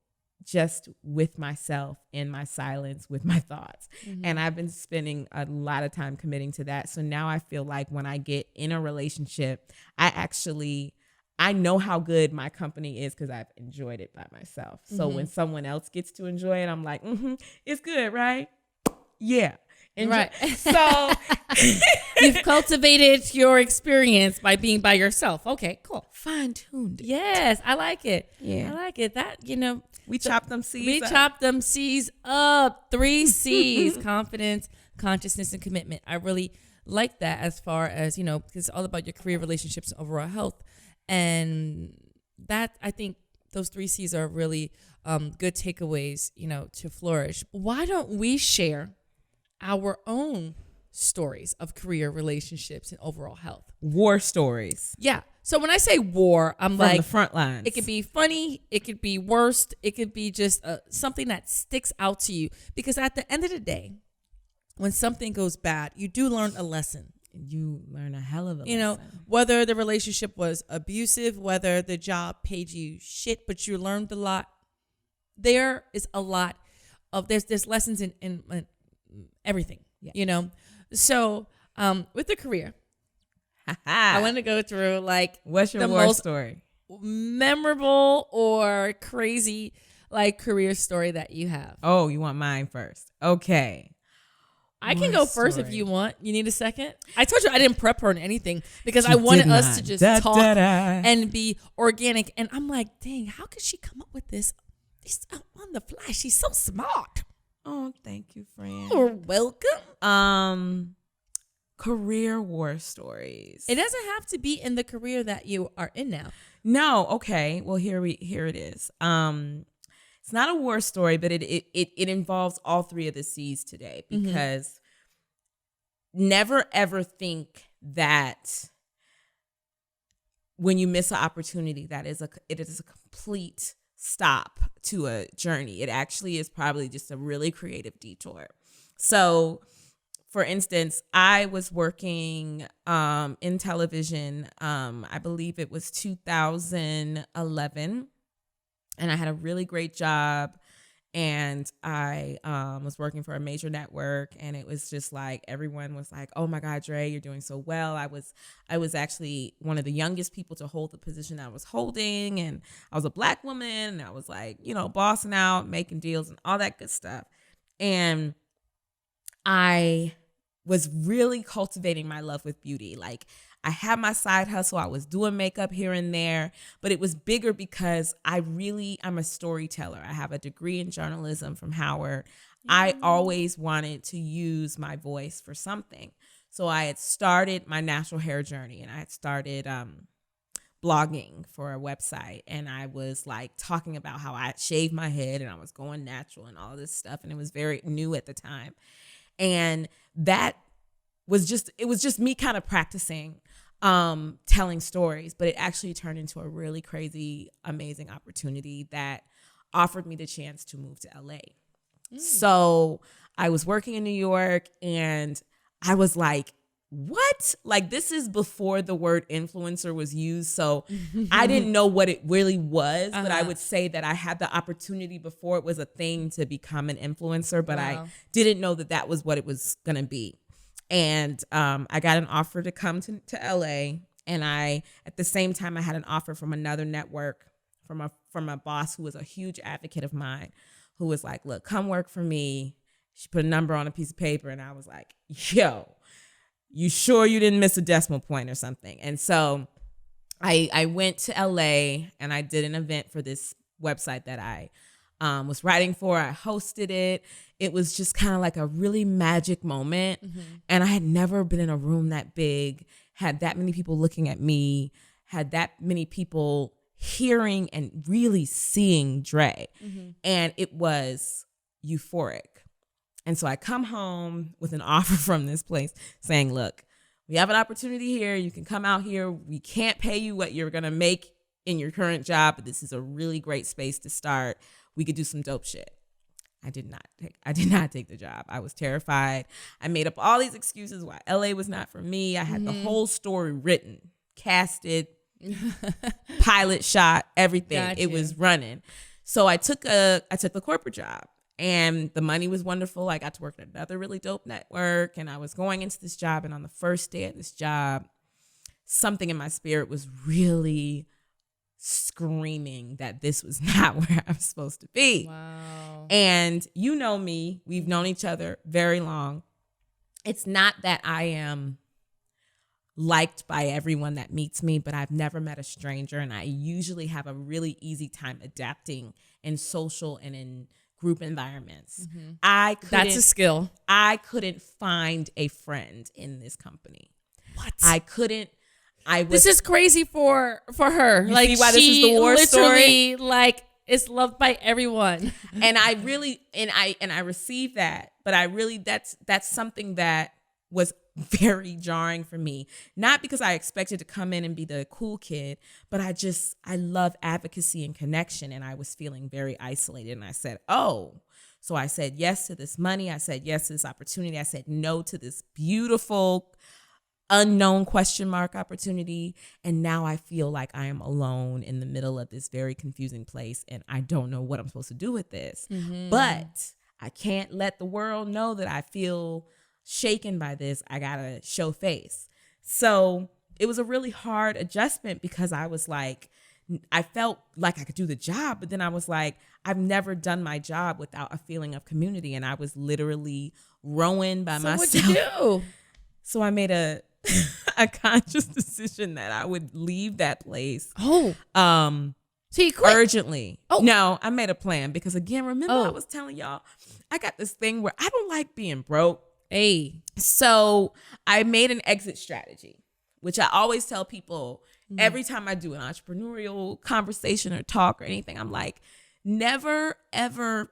just with myself in my silence with my thoughts. And I've been spending a lot of time committing to that. So now I feel like when I get in a relationship, I know how good my company is because I've enjoyed it by myself. So when someone else gets to enjoy it, I'm like, it's good, right? Yeah. Right. So you've cultivated your experience by being by yourself. Okay, cool. Fine-tuned. Yes, I like it. Yeah. I like it. That, we chopped them C's We up. chopped them C's up. 3 C's, confidence, consciousness, and commitment. I really like that as far as, because it's all about your career, relationships, and overall health. And that, I think those 3 C's are really good takeaways, to flourish. Why don't we share our own stories of career, relationships, and overall health? War stories. Yeah. So when I say war, I'm from like the front lines. It could be funny. It could be worst. It could be just something that sticks out to you. Because at the end of the day, when something goes bad, you do learn a lesson. You learn a hell of a lesson. Whether the relationship was abusive, whether the job paid you shit, but you learned a lot. There is a lot of there's lessons in everything. Yeah. So with the career, I want to go through what's your war story? Memorable or crazy career story that you have. Oh, you want mine first? Okay. I can go first if you want. You need a second? I told you I didn't prep her on anything because I wanted us to just talk and be organic. And I'm like, dang, how could she come up with this? It's on the fly. She's so smart. Oh, thank you, friend. You're welcome. Career war stories. It doesn't have to be in the career that you are in now. No, okay. Well, here it is. It's not a war story, but it involves all 3 of the C's today because never ever think that when you miss an opportunity that it is a complete stop to a journey. It actually is probably just a really creative detour. So, for instance, I was working in television. I believe it was 2011. And I had a really great job. And I was working for a major network. And it was just like, everyone was like, oh my God, Dre, you're doing so well. I was actually one of the youngest people to hold the position I was holding. And I was a Black woman. And I was like, bossing out, making deals and all that good stuff. And I was really cultivating my love with beauty. I had my side hustle. I was doing makeup here and there, but it was bigger because I'm a storyteller. I have a degree in journalism from Howard. I always wanted to use my voice for something. So I had started my natural hair journey and I had started blogging for a website. And I was talking about how I shaved my head and I was going natural and all this stuff. And it was very new at the time. And that was just me kind of practicing telling stories, but it actually turned into a really crazy, amazing opportunity that offered me the chance to move to LA. So I was working in New York and I was like, what? This is before the word influencer was used. So I didn't know what it really was, but I would say that I had the opportunity before it was a thing to become an influencer, but I didn't know that was what it was going to be. And I got an offer to come to LA. And at the same time, I had an offer from another network from a boss who was a huge advocate of mine, who was like, look, come work for me. She put a number on a piece of paper. And I was like, yo, you sure you didn't miss a decimal point or something? And so I went to LA and I did an event for this website that I was writing for. I hosted it. It was just kind of like a really magic moment. And I had never been in a room that big, had that many people looking at me, had that many people hearing and really seeing Dre. And it was euphoric. And so I come home with an offer from this place saying, look, we have an opportunity here. You can come out here. We can't pay you what you're going to make in your current job, but this is a really great space to start. We could do some dope shit. I did not take the job. I was terrified. I made up all these excuses why LA was not for me. I had the whole story written. casted, pilot shot, everything. Gotcha. It was running. So I took the corporate job, and the money was wonderful. I got to work at another really dope network, and I was going into this job. And on the first day of this job, something in my spirit was really screaming that this was not where I was supposed to be. Wow. And you know me, we've known each other very long. It's not that I am liked by everyone that meets me, but I've never met a stranger, and I usually have a really easy time adapting in social and in group environments. Mm-hmm. That's a skill. I couldn't find a friend in this company. What? I couldn't. This is crazy for her. You see why this is the war story? Like, is loved by everyone. And I really, I received that, but I really, that's something that was very jarring for me. Not because I expected to come in and be the cool kid, but I love advocacy and connection, and I was feeling very isolated. And I said, so I said yes to this money. I said yes to this opportunity. I said no to this beautiful unknown question mark opportunity. And now I feel like I am alone in the middle of this very confusing place, and I don't know what I'm supposed to do with this. Mm-hmm. But I can't let the world know that I feel shaken by this. I gotta show face. So it was a really hard adjustment, because I was like, I felt like I could do the job, but then I was like, I've never done my job without a feeling of community. And I was literally rowing by myself. So what'd you do? So I made a conscious decision that I would leave that place. So you quit? Urgently. No, I made a plan, because again, remember I was telling y'all, I got this thing where I don't like being broke. Hey. So I made an exit strategy, which I always tell people every time I do an entrepreneurial conversation or talk or anything. I'm like, never, ever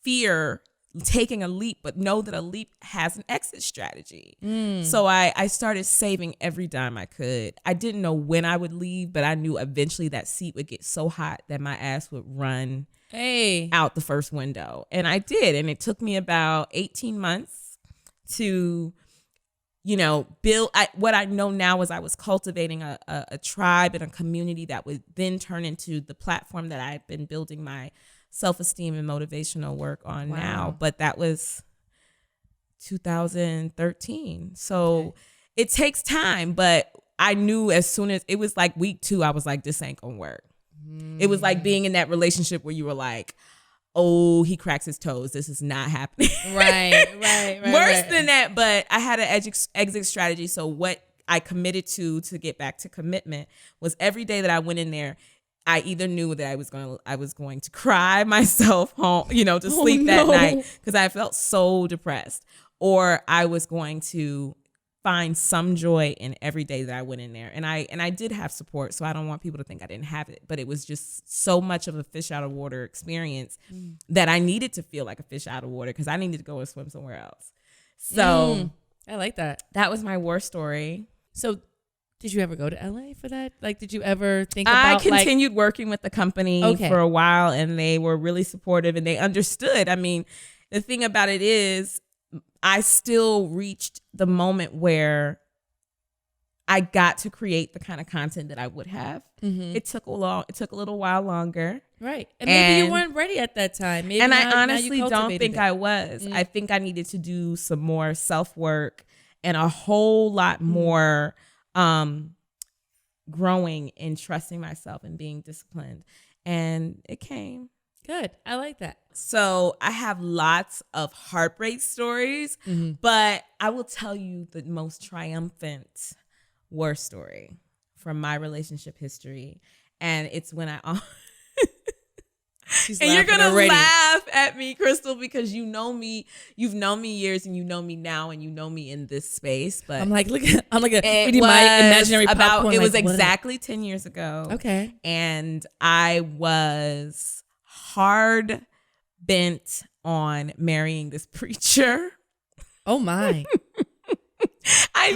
fear taking a leap, but know that a leap has an exit strategy. So I started saving every dime I could. I didn't know when I would leave, but I knew eventually that seat would get so hot that my ass would run out the first window. And I did. And it took me about 18 months to, build. What I know now is I was cultivating a tribe and a community that would then turn into the platform that I've been building my self-esteem and motivational work on now. But that was 2013. So it takes time, but I knew as soon as it was like week 2, I was like, this ain't gonna work. It was like being in that relationship where you were like, oh, he cracks his toes, this is not happening. Right. Worse than that, but I had an exit strategy. So what I committed to get back to commitment was every day that I went in there, I either knew that I was going to cry myself home, to sleep that night, because I felt so depressed, or I was going to find some joy in every day that I went in there. And I did have support, so I don't want people to think I didn't have it, but it was just so much of a fish out of water experience that I needed to feel like a fish out of water, because I needed to go and swim somewhere else. So I like that. That was my war story. So did you ever go to LA for that? Like, did you ever think about? I continued working with the company for a while, and they were really supportive, and they understood. I mean, the thing about it is, I still reached the moment where I got to create the kind of content that I would have. Mm-hmm. It took a little while longer. Right. And maybe you weren't ready at that time. Maybe I honestly don't think I was. I think I needed to do some more self-work and a whole lot more growing and trusting myself and being disciplined. And it came. Good. I like that. So I have lots of heartbreak stories, but I will tell you the most triumphant war story from my relationship history. And it's when and you're going to laugh at me, Crystal, because you know me, you've known me years, and you know me now, and you know me in this space. But I'm like my imaginary popcorn. It was exactly 10 years ago. Okay. And I was hard bent on marrying this preacher. Oh my. I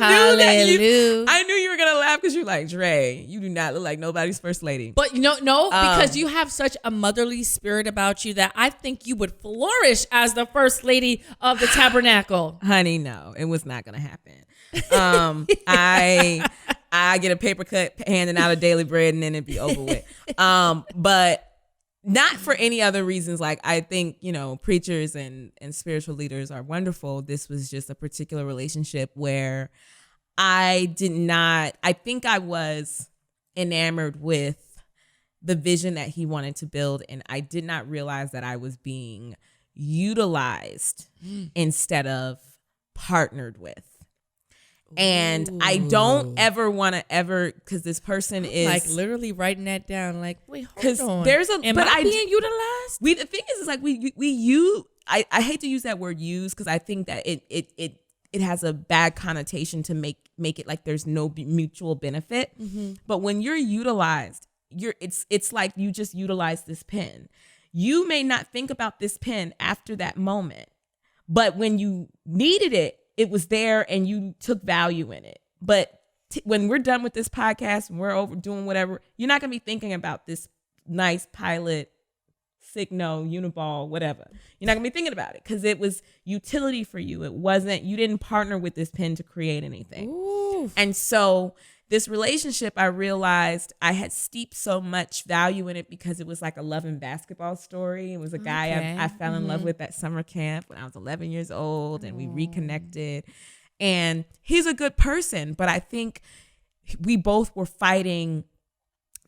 knew you were gonna laugh, because you're like, Dre, you do not look like nobody's first lady. But no, because you have such a motherly spirit about you that I think you would flourish as the first lady of the tabernacle. Honey, no, it was not gonna happen. I get a paper cut handing out a daily bread and then it'd be over with. But not for any other reasons. Like, I think, preachers and spiritual leaders are wonderful. This was just a particular relationship where I think I was enamored with the vision that he wanted to build. And I did not realize that I was being utilized instead of partnered with. And I don't ever want to because this person is like literally writing that down. Like, wait, hold on. Am I being utilized? The thing is like I hate to use that word use because I think that it has a bad connotation to make it like there's no mutual benefit. Mm-hmm. But when you're utilized, it's like you just utilized this pen. You may not think about this pen after that moment, but when you needed it, it was there and you took value in it. But when we're done with this podcast and we're over doing whatever, you're not going to be thinking about this nice Pilot, Signo, Uniball, whatever. You're not going to be thinking about it because it was utility for you. You didn't partner with this pen to create anything. Ooh. And so this relationship, I realized I had steeped so much value in it because it was like a love and basketball story. It was a guy I fell in love with at summer camp when I was 11 years old, and we reconnected. And he's a good person, but I think we both were fighting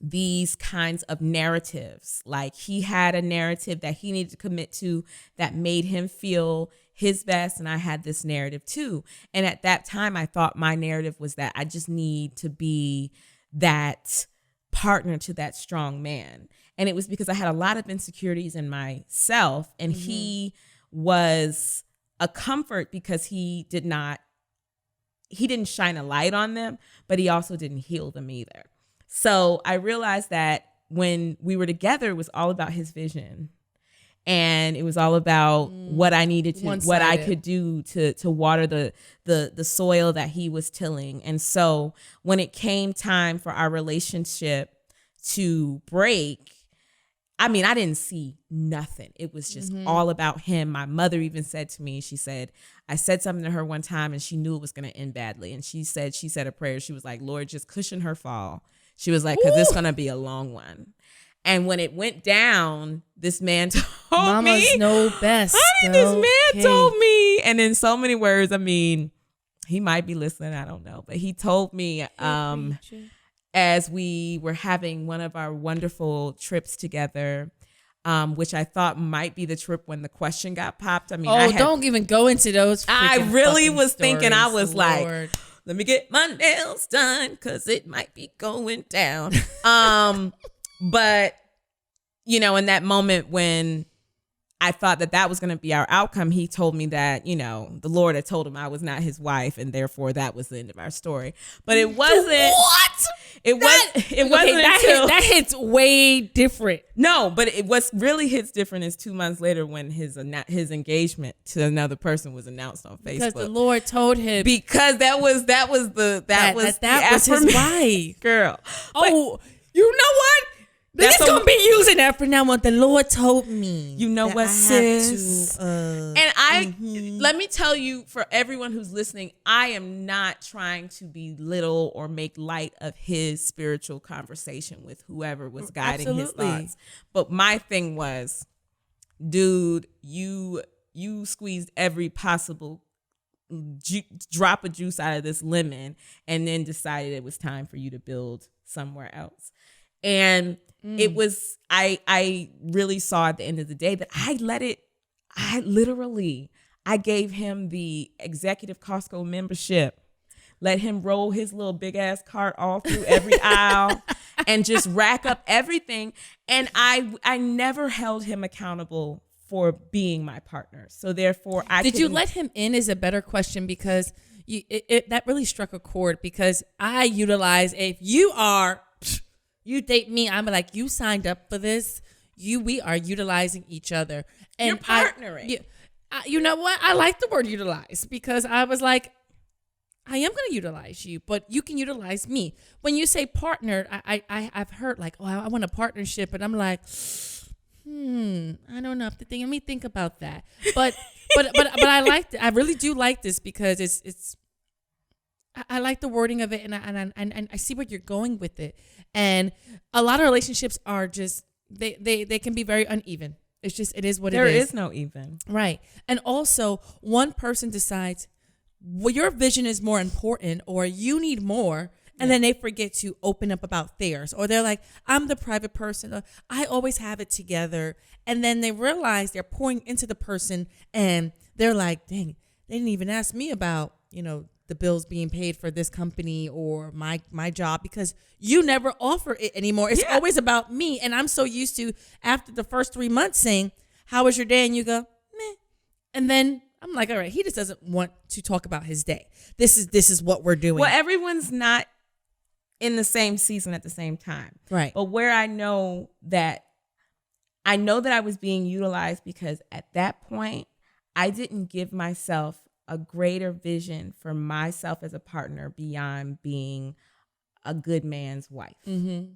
these kinds of narratives. Like, he had a narrative that he needed to commit to that made him feel his best, and I had this narrative too. And at that time, I thought my narrative was that I just need to be that partner to that strong man. And it was because I had a lot of insecurities in myself, and he was a comfort because he didn't shine a light on them, but he also didn't heal them either. So I realized that when we were together, it was all about his vision. And it was all about what I needed to, what I could do to water the soil that he was tilling. And so when it came time for our relationship to break, I mean, I didn't see nothing. It was just all about him. My mother even said to me, she said, I said something to her one time and she knew it was going to end badly. And she said a prayer. She was like, Lord, just cushion her fall. She was like, because it's going to be a long one. And when it went down, this man told Mamas know best. Honey, this man told me, and in so many words, I mean, he might be listening, I don't know. But he told me as we were having one of our wonderful trips together, which I thought might be the trip when the question got popped. I mean, don't even go into those. I really was thinking, I was Lord. Like, let me get my nails done because it might be going down. But, in that moment when I thought that was going to be our outcome, he told me that, the Lord had told him I was not his wife, and therefore that was the end of our story. But it wasn't. What? It wasn't that hits way different. No, but what's really hits different is 2 months later when his engagement to another person was announced on Facebook. Because the Lord told him. Because that was his wife, girl. Oh, you know what? He's going to be using that for now. What the Lord told me. You know what, sis? And let me tell you, for everyone who's listening, I am not trying to belittle or make light of his spiritual conversation with whoever was guiding his thoughts. But my thing was, dude, you squeezed every possible drop of juice out of this lemon and then decided it was time for you to build somewhere else. And it was, I really saw at the end of the day that I gave him the executive Costco membership, let him roll his little big ass cart all through every aisle and just rack up everything. And I never held him accountable for being my partner. So therefore Did you let him in is a better question, because that really struck a chord, because I utilize, if you date me, I'm like, you signed up for this. We are utilizing each other. And you're partnering. You know what? I like the word utilize, because I was like, I am going to utilize you, but you can utilize me. When you say partner, I've heard like, oh, I want a partnership. And I'm like, I don't know if the thing. Let me think about that. But I like I really do like this, because it's I like the wording of it, and I see where you're going with it. And a lot of relationships are just they can be very uneven. It's just, it is what it is. There is no even. Right. And also, one person decides, well, your vision is more important, or you need more, and then they forget to open up about theirs. Or they're like, I'm the private person, or I always have it together. And then they realize they're pouring into the person, and they're like, dang, they didn't even ask me about, the bills being paid for this company or my job, because you never offer it anymore. It's always about me. And I'm so used to, after the first 3 months, saying, how was your day? And you go, meh. And then I'm like, all right, he just doesn't want to talk about his day. This is what we're doing. Well, everyone's not in the same season at the same time. Right. But where I know that I was being utilized, because at that point, I didn't give myself a greater vision for myself as a partner beyond being a good man's wife. Mm-hmm.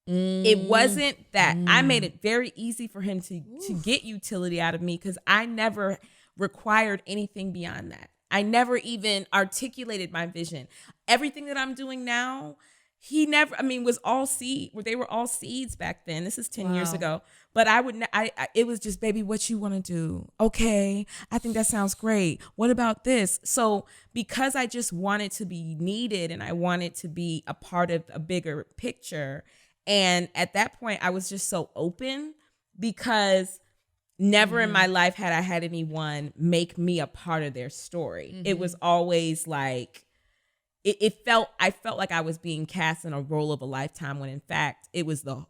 It wasn't that. I made it very easy for him to get utility out of me, because I never required anything beyond that. I never even articulated my vision. Everything that I'm doing now, he never, was all seed. They were all seeds back then. This is 10 years ago. But it was just, baby, what you want to do? Okay, I think that sounds great. What about this? So because I just wanted to be needed, and I wanted to be a part of a bigger picture. And at that point, I was just so open, because never in my life had I had anyone make me a part of their story. Mm-hmm. It was always like, I felt like I was being cast in a role of a lifetime, when in fact it was a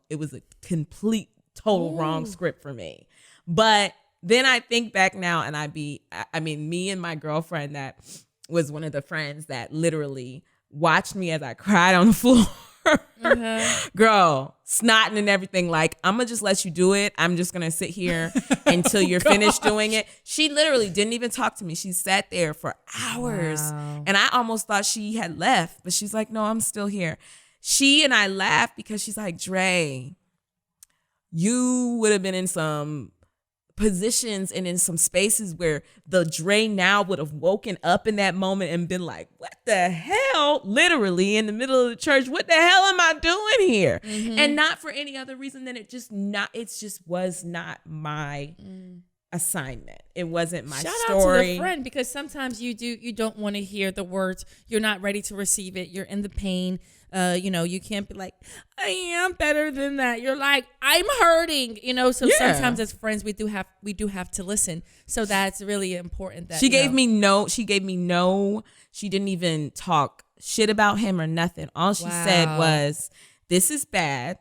complete, total wrong script for me. But then I think back now, and me and my girlfriend, that was one of the friends that literally watched me as I cried on the floor. Girl, snotting and everything, like, I'm gonna just let you do it. I'm just gonna sit here until you're finished doing it. She literally didn't even talk to me. She sat there for hours. Wow. And I almost thought she had left, but she's like, no, I'm still here. She and I laughed, because she's like, Dre, you would have been in some positions and in some spaces where the Dre now would have woken up in that moment and been like, what the hell? Literally in the middle of the church, what the hell am I doing here? Mm-hmm. And not for any other reason than it just was not my assignment. It wasn't my story. Shout out to the friend, because sometimes you don't want to hear the words. You're not ready to receive it. You're in the pain. You can't be like, I am better than that. You're like, I'm hurting, so sometimes as friends, we do have to listen. So that's really important. That she gave me no, she didn't even talk shit about him or nothing. All she said was, this is bad.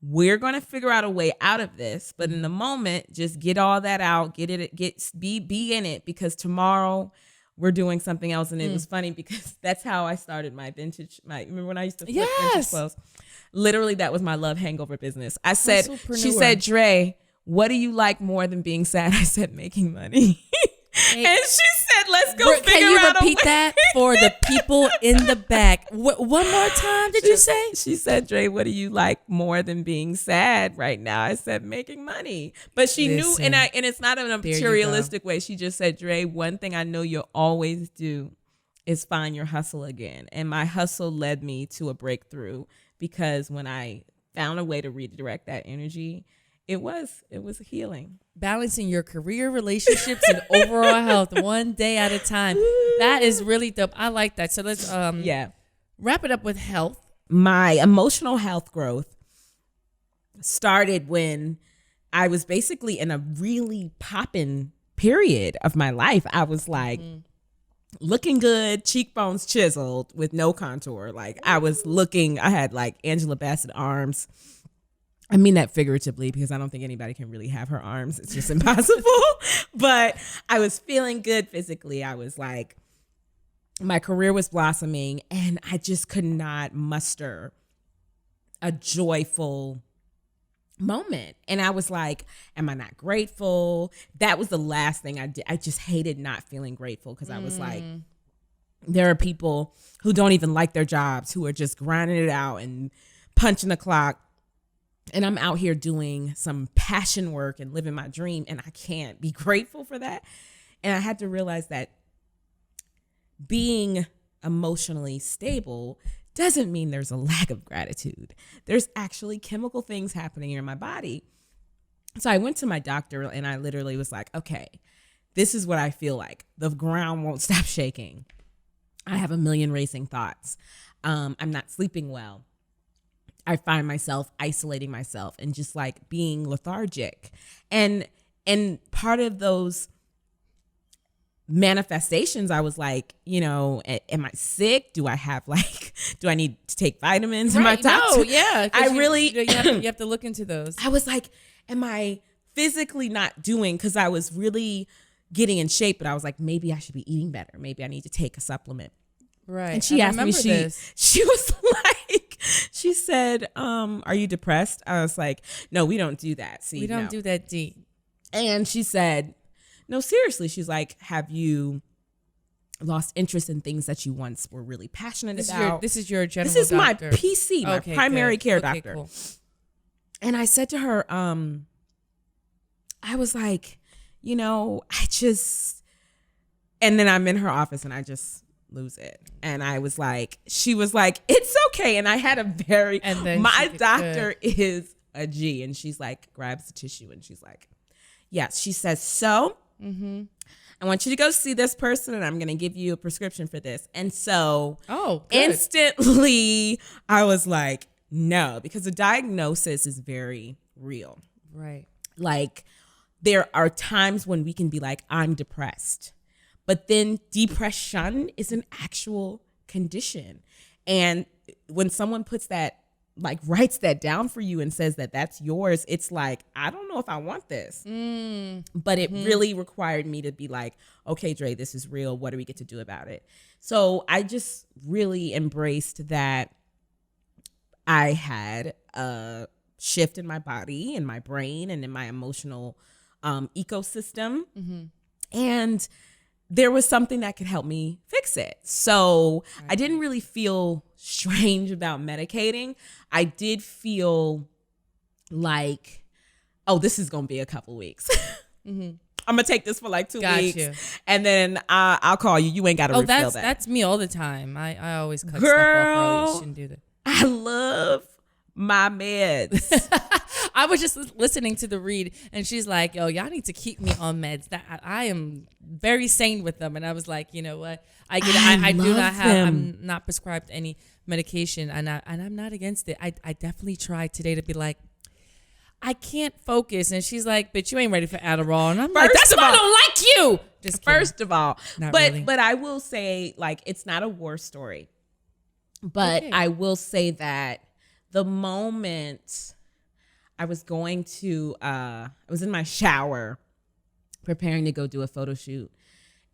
We're going to figure out a way out of this. But in the moment, just get all that out, be in it, because tomorrow we're doing something else. And it was funny, because that's how I started remember when I used to flip vintage clothes? Literally, that was my love hangover business. She said, Dre, what do you like more than being sad? I said, making money. And she said, let's go figure out a way. Can you repeat that for the people in the back? One more time, did you say? She said, Dre, what do you like more than being sad right now? I said, making money. But she knew, and it's not in a materialistic way. She just said, Dre, one thing I know you'll always do is find your hustle again. And my hustle led me to a breakthrough, because when I found a way to redirect that energy, it was healing. Balancing your career, relationships, and overall health one day at a time. That is really dope. I like that. So let's wrap it up with health. My emotional health growth started when I was basically in a really popping period of my life. I was like looking good, cheekbones chiseled with no contour. Like I had like Angela Bassett arms. I mean that figuratively, because I don't think anybody can really have her arms. It's just impossible. But I was feeling good physically. I was like, my career was blossoming, and I just could not muster a joyful moment. And I was like, am I not grateful? That was the last thing I did. I just hated not feeling grateful, because I was like, there are people who don't even like their jobs, who are just grinding it out and punching the clock. And I'm out here doing some passion work and living my dream, and I can't be grateful for that. And I had to realize that being emotionally stable doesn't mean there's a lack of gratitude. There's actually chemical things happening in my body. So I went to my doctor and I literally was like, okay, this is what I feel like. The ground won't stop shaking. I have a million racing thoughts. I'm not sleeping well. I find myself isolating myself and just like being lethargic. And part of those manifestations, I was like, am I sick? Do I need to take vitamins? Right, Am I toxic? No, yeah. You have to look into those. I was like, am I physically not doing, because I was really getting in shape, but I was like, maybe I should be eating better. Maybe I need to take a supplement. Right. And she asked me, she was like, she said, are you depressed? I was like, no, we don't do that. See, we don't do that deep. And she said, no, seriously. She's like, have you lost interest in things that you once were really passionate about? This is your general This is doctor. my PC, my primary care doctor. Cool. And I said to her, I was like, and then I'm in her office and I just lose it. And I was like, she was like, it's okay. And I had my doctor is a G. And she's like, grabs the tissue and she's like, yes. She says, so I want you to go see this person and I'm going to give you a prescription for this. And so instantly I was like, no, because the diagnosis is very real. Right. Like there are times when we can be like, I'm depressed. But then depression is an actual condition. And when someone puts that, like writes that down for you and says that that's yours, it's like, I don't know if I want this. But it really required me to be like, okay, Dre, this is real. What do we get to do about it? So I just really embraced that I had a shift in my body, in my brain, and in my emotional ecosystem. And there was something that could help me fix it. So I didn't really feel strange about medicating. I did feel like, oh, this is going to be a couple weeks. I'm going to take this for like 2 weeks. And then I'll call you. You ain't got to refill that. That's me all the time. I always cut stuff off early. You shouldn't do that. I love my meds. I was just listening to the read and she's like, yo, y'all need to keep me on meds. That I am very sane with them. And I was like, you know what? I'm not prescribed any medication and I'm not against it. I definitely tried today to be like, I can't focus. And she's like, but you ain't ready for Adderall. And I'm like, that's why I don't like you. Just first of all, really. But I will say, like, it's not a war story. But I will say that the moment I was going to, I was in my shower preparing to go do a photo shoot.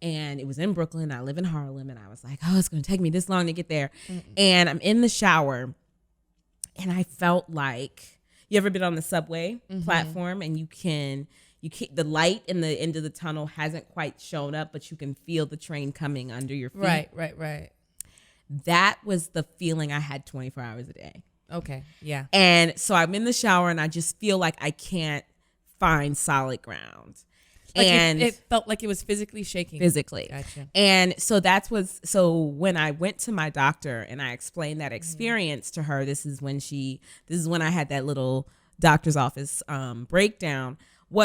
And it was in Brooklyn. I live in Harlem. And I was like, oh, it's going to take me this long to get there. And I'm in the shower. And I felt like, you ever been on the subway platform and you can't, the light in the end of the tunnel hasn't quite shown up, but you can feel the train coming under your feet. Right. That was the feeling I had 24 hours a day. Okay. Yeah. And so I'm in the shower and I just feel like I can't find solid ground. Like and it felt like it was physically shaking. Physically. Gotcha. And so so when I went to my doctor and I explained that experience to her, this is when I had that little doctor's office breakdown,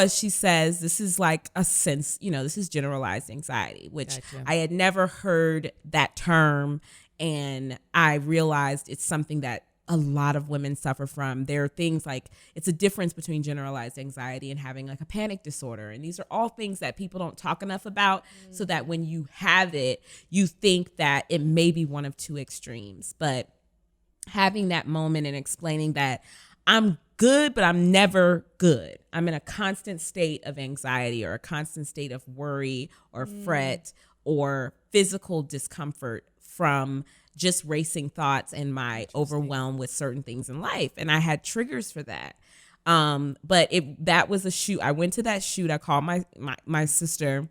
she says, this is like a sense, this is generalized anxiety, which I had never heard that term. And I realized it's something that a lot of women suffer from. There are things like, it's a difference between generalized anxiety and having like a panic disorder. And these are all things that people don't talk enough about, so that when you have it, you think that it may be one of two extremes. But having that moment and explaining that I'm good, but I'm never good. I'm in a constant state of anxiety or a constant state of worry or fret or physical discomfort from just racing thoughts and my overwhelm with certain things in life. And I had triggers for that. But that was a shoot. I went to that shoot. I called my sister,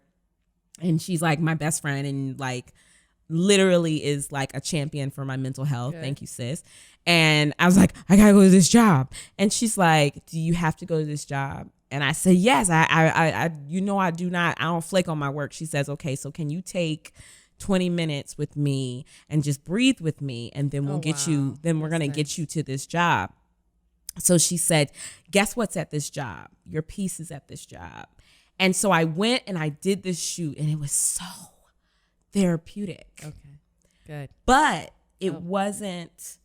and she's like my best friend and like literally is like a champion for my mental health. Okay. Thank you, sis. And I was like, I gotta go to this job. And she's like, do you have to go to this job? And I said, yes, I do not, I don't flake on my work. She says, okay, so can you take 20 minutes with me and just breathe with me. And then we'll get you, then we're going to get you to this job. So she said, guess what's at this job? Your piece is at this job. And so I went and I did this shoot, and it was so therapeutic. Okay, good. But it wasn't,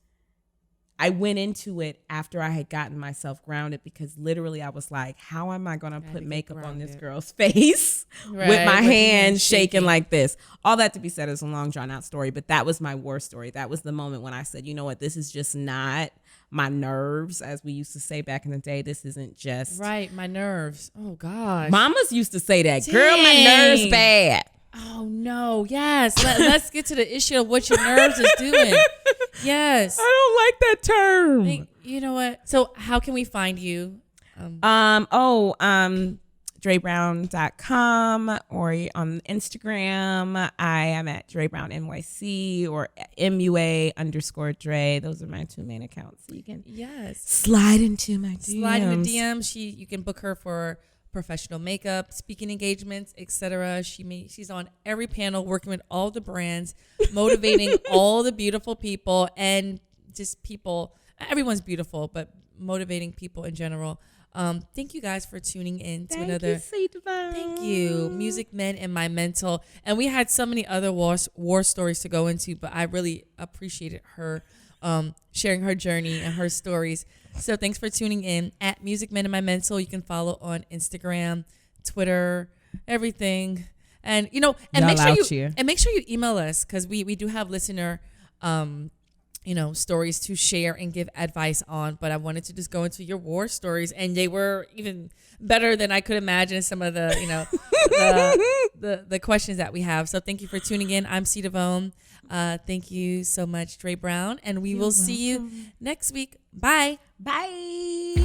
I went into it after I had gotten myself grounded, because literally I was like, how am I going to put makeup on this girl's face with my hands shaking like this? All that to be said is a long drawn out story, but that was my war story. That was the moment when I said, you know what, this is just not my nerves, as we used to say back in the day. This isn't just my nerves. Oh gosh, mamas used to say that. Dang. Girl, my nerves bad. Oh no, yes. Let's get to the issue of what your nerves is doing. Yes, I don't like that term. You know what? So how can we find you? DreBrown.com, or on Instagram. I am at DreBrown NYC or MUA_Dre. Those are my two main accounts. So you can slide into my DMs. Slide in the DMs. You can book her for professional makeup, speaking engagements, etc. She's on every panel, working with all the brands, motivating all the beautiful people, and just people. Everyone's beautiful, but motivating people in general. Thank you guys for tuning in to another. Thank you, Music Men and My Mental. And we had so many other war stories to go into, but I really appreciated her sharing her journey and her stories. So thanks for tuning in at Music Men and My Mental. You can follow on Instagram, Twitter, everything. And make sure you email us, because we do have listener stories to share and give advice on. But I wanted to just go into your war stories, and they were even better than I could imagine some of the the questions that we have. So thank you for tuning in. I'm C. Devone. Thank you so much, Dre Brown, and we will see you next week. Bye. Bye.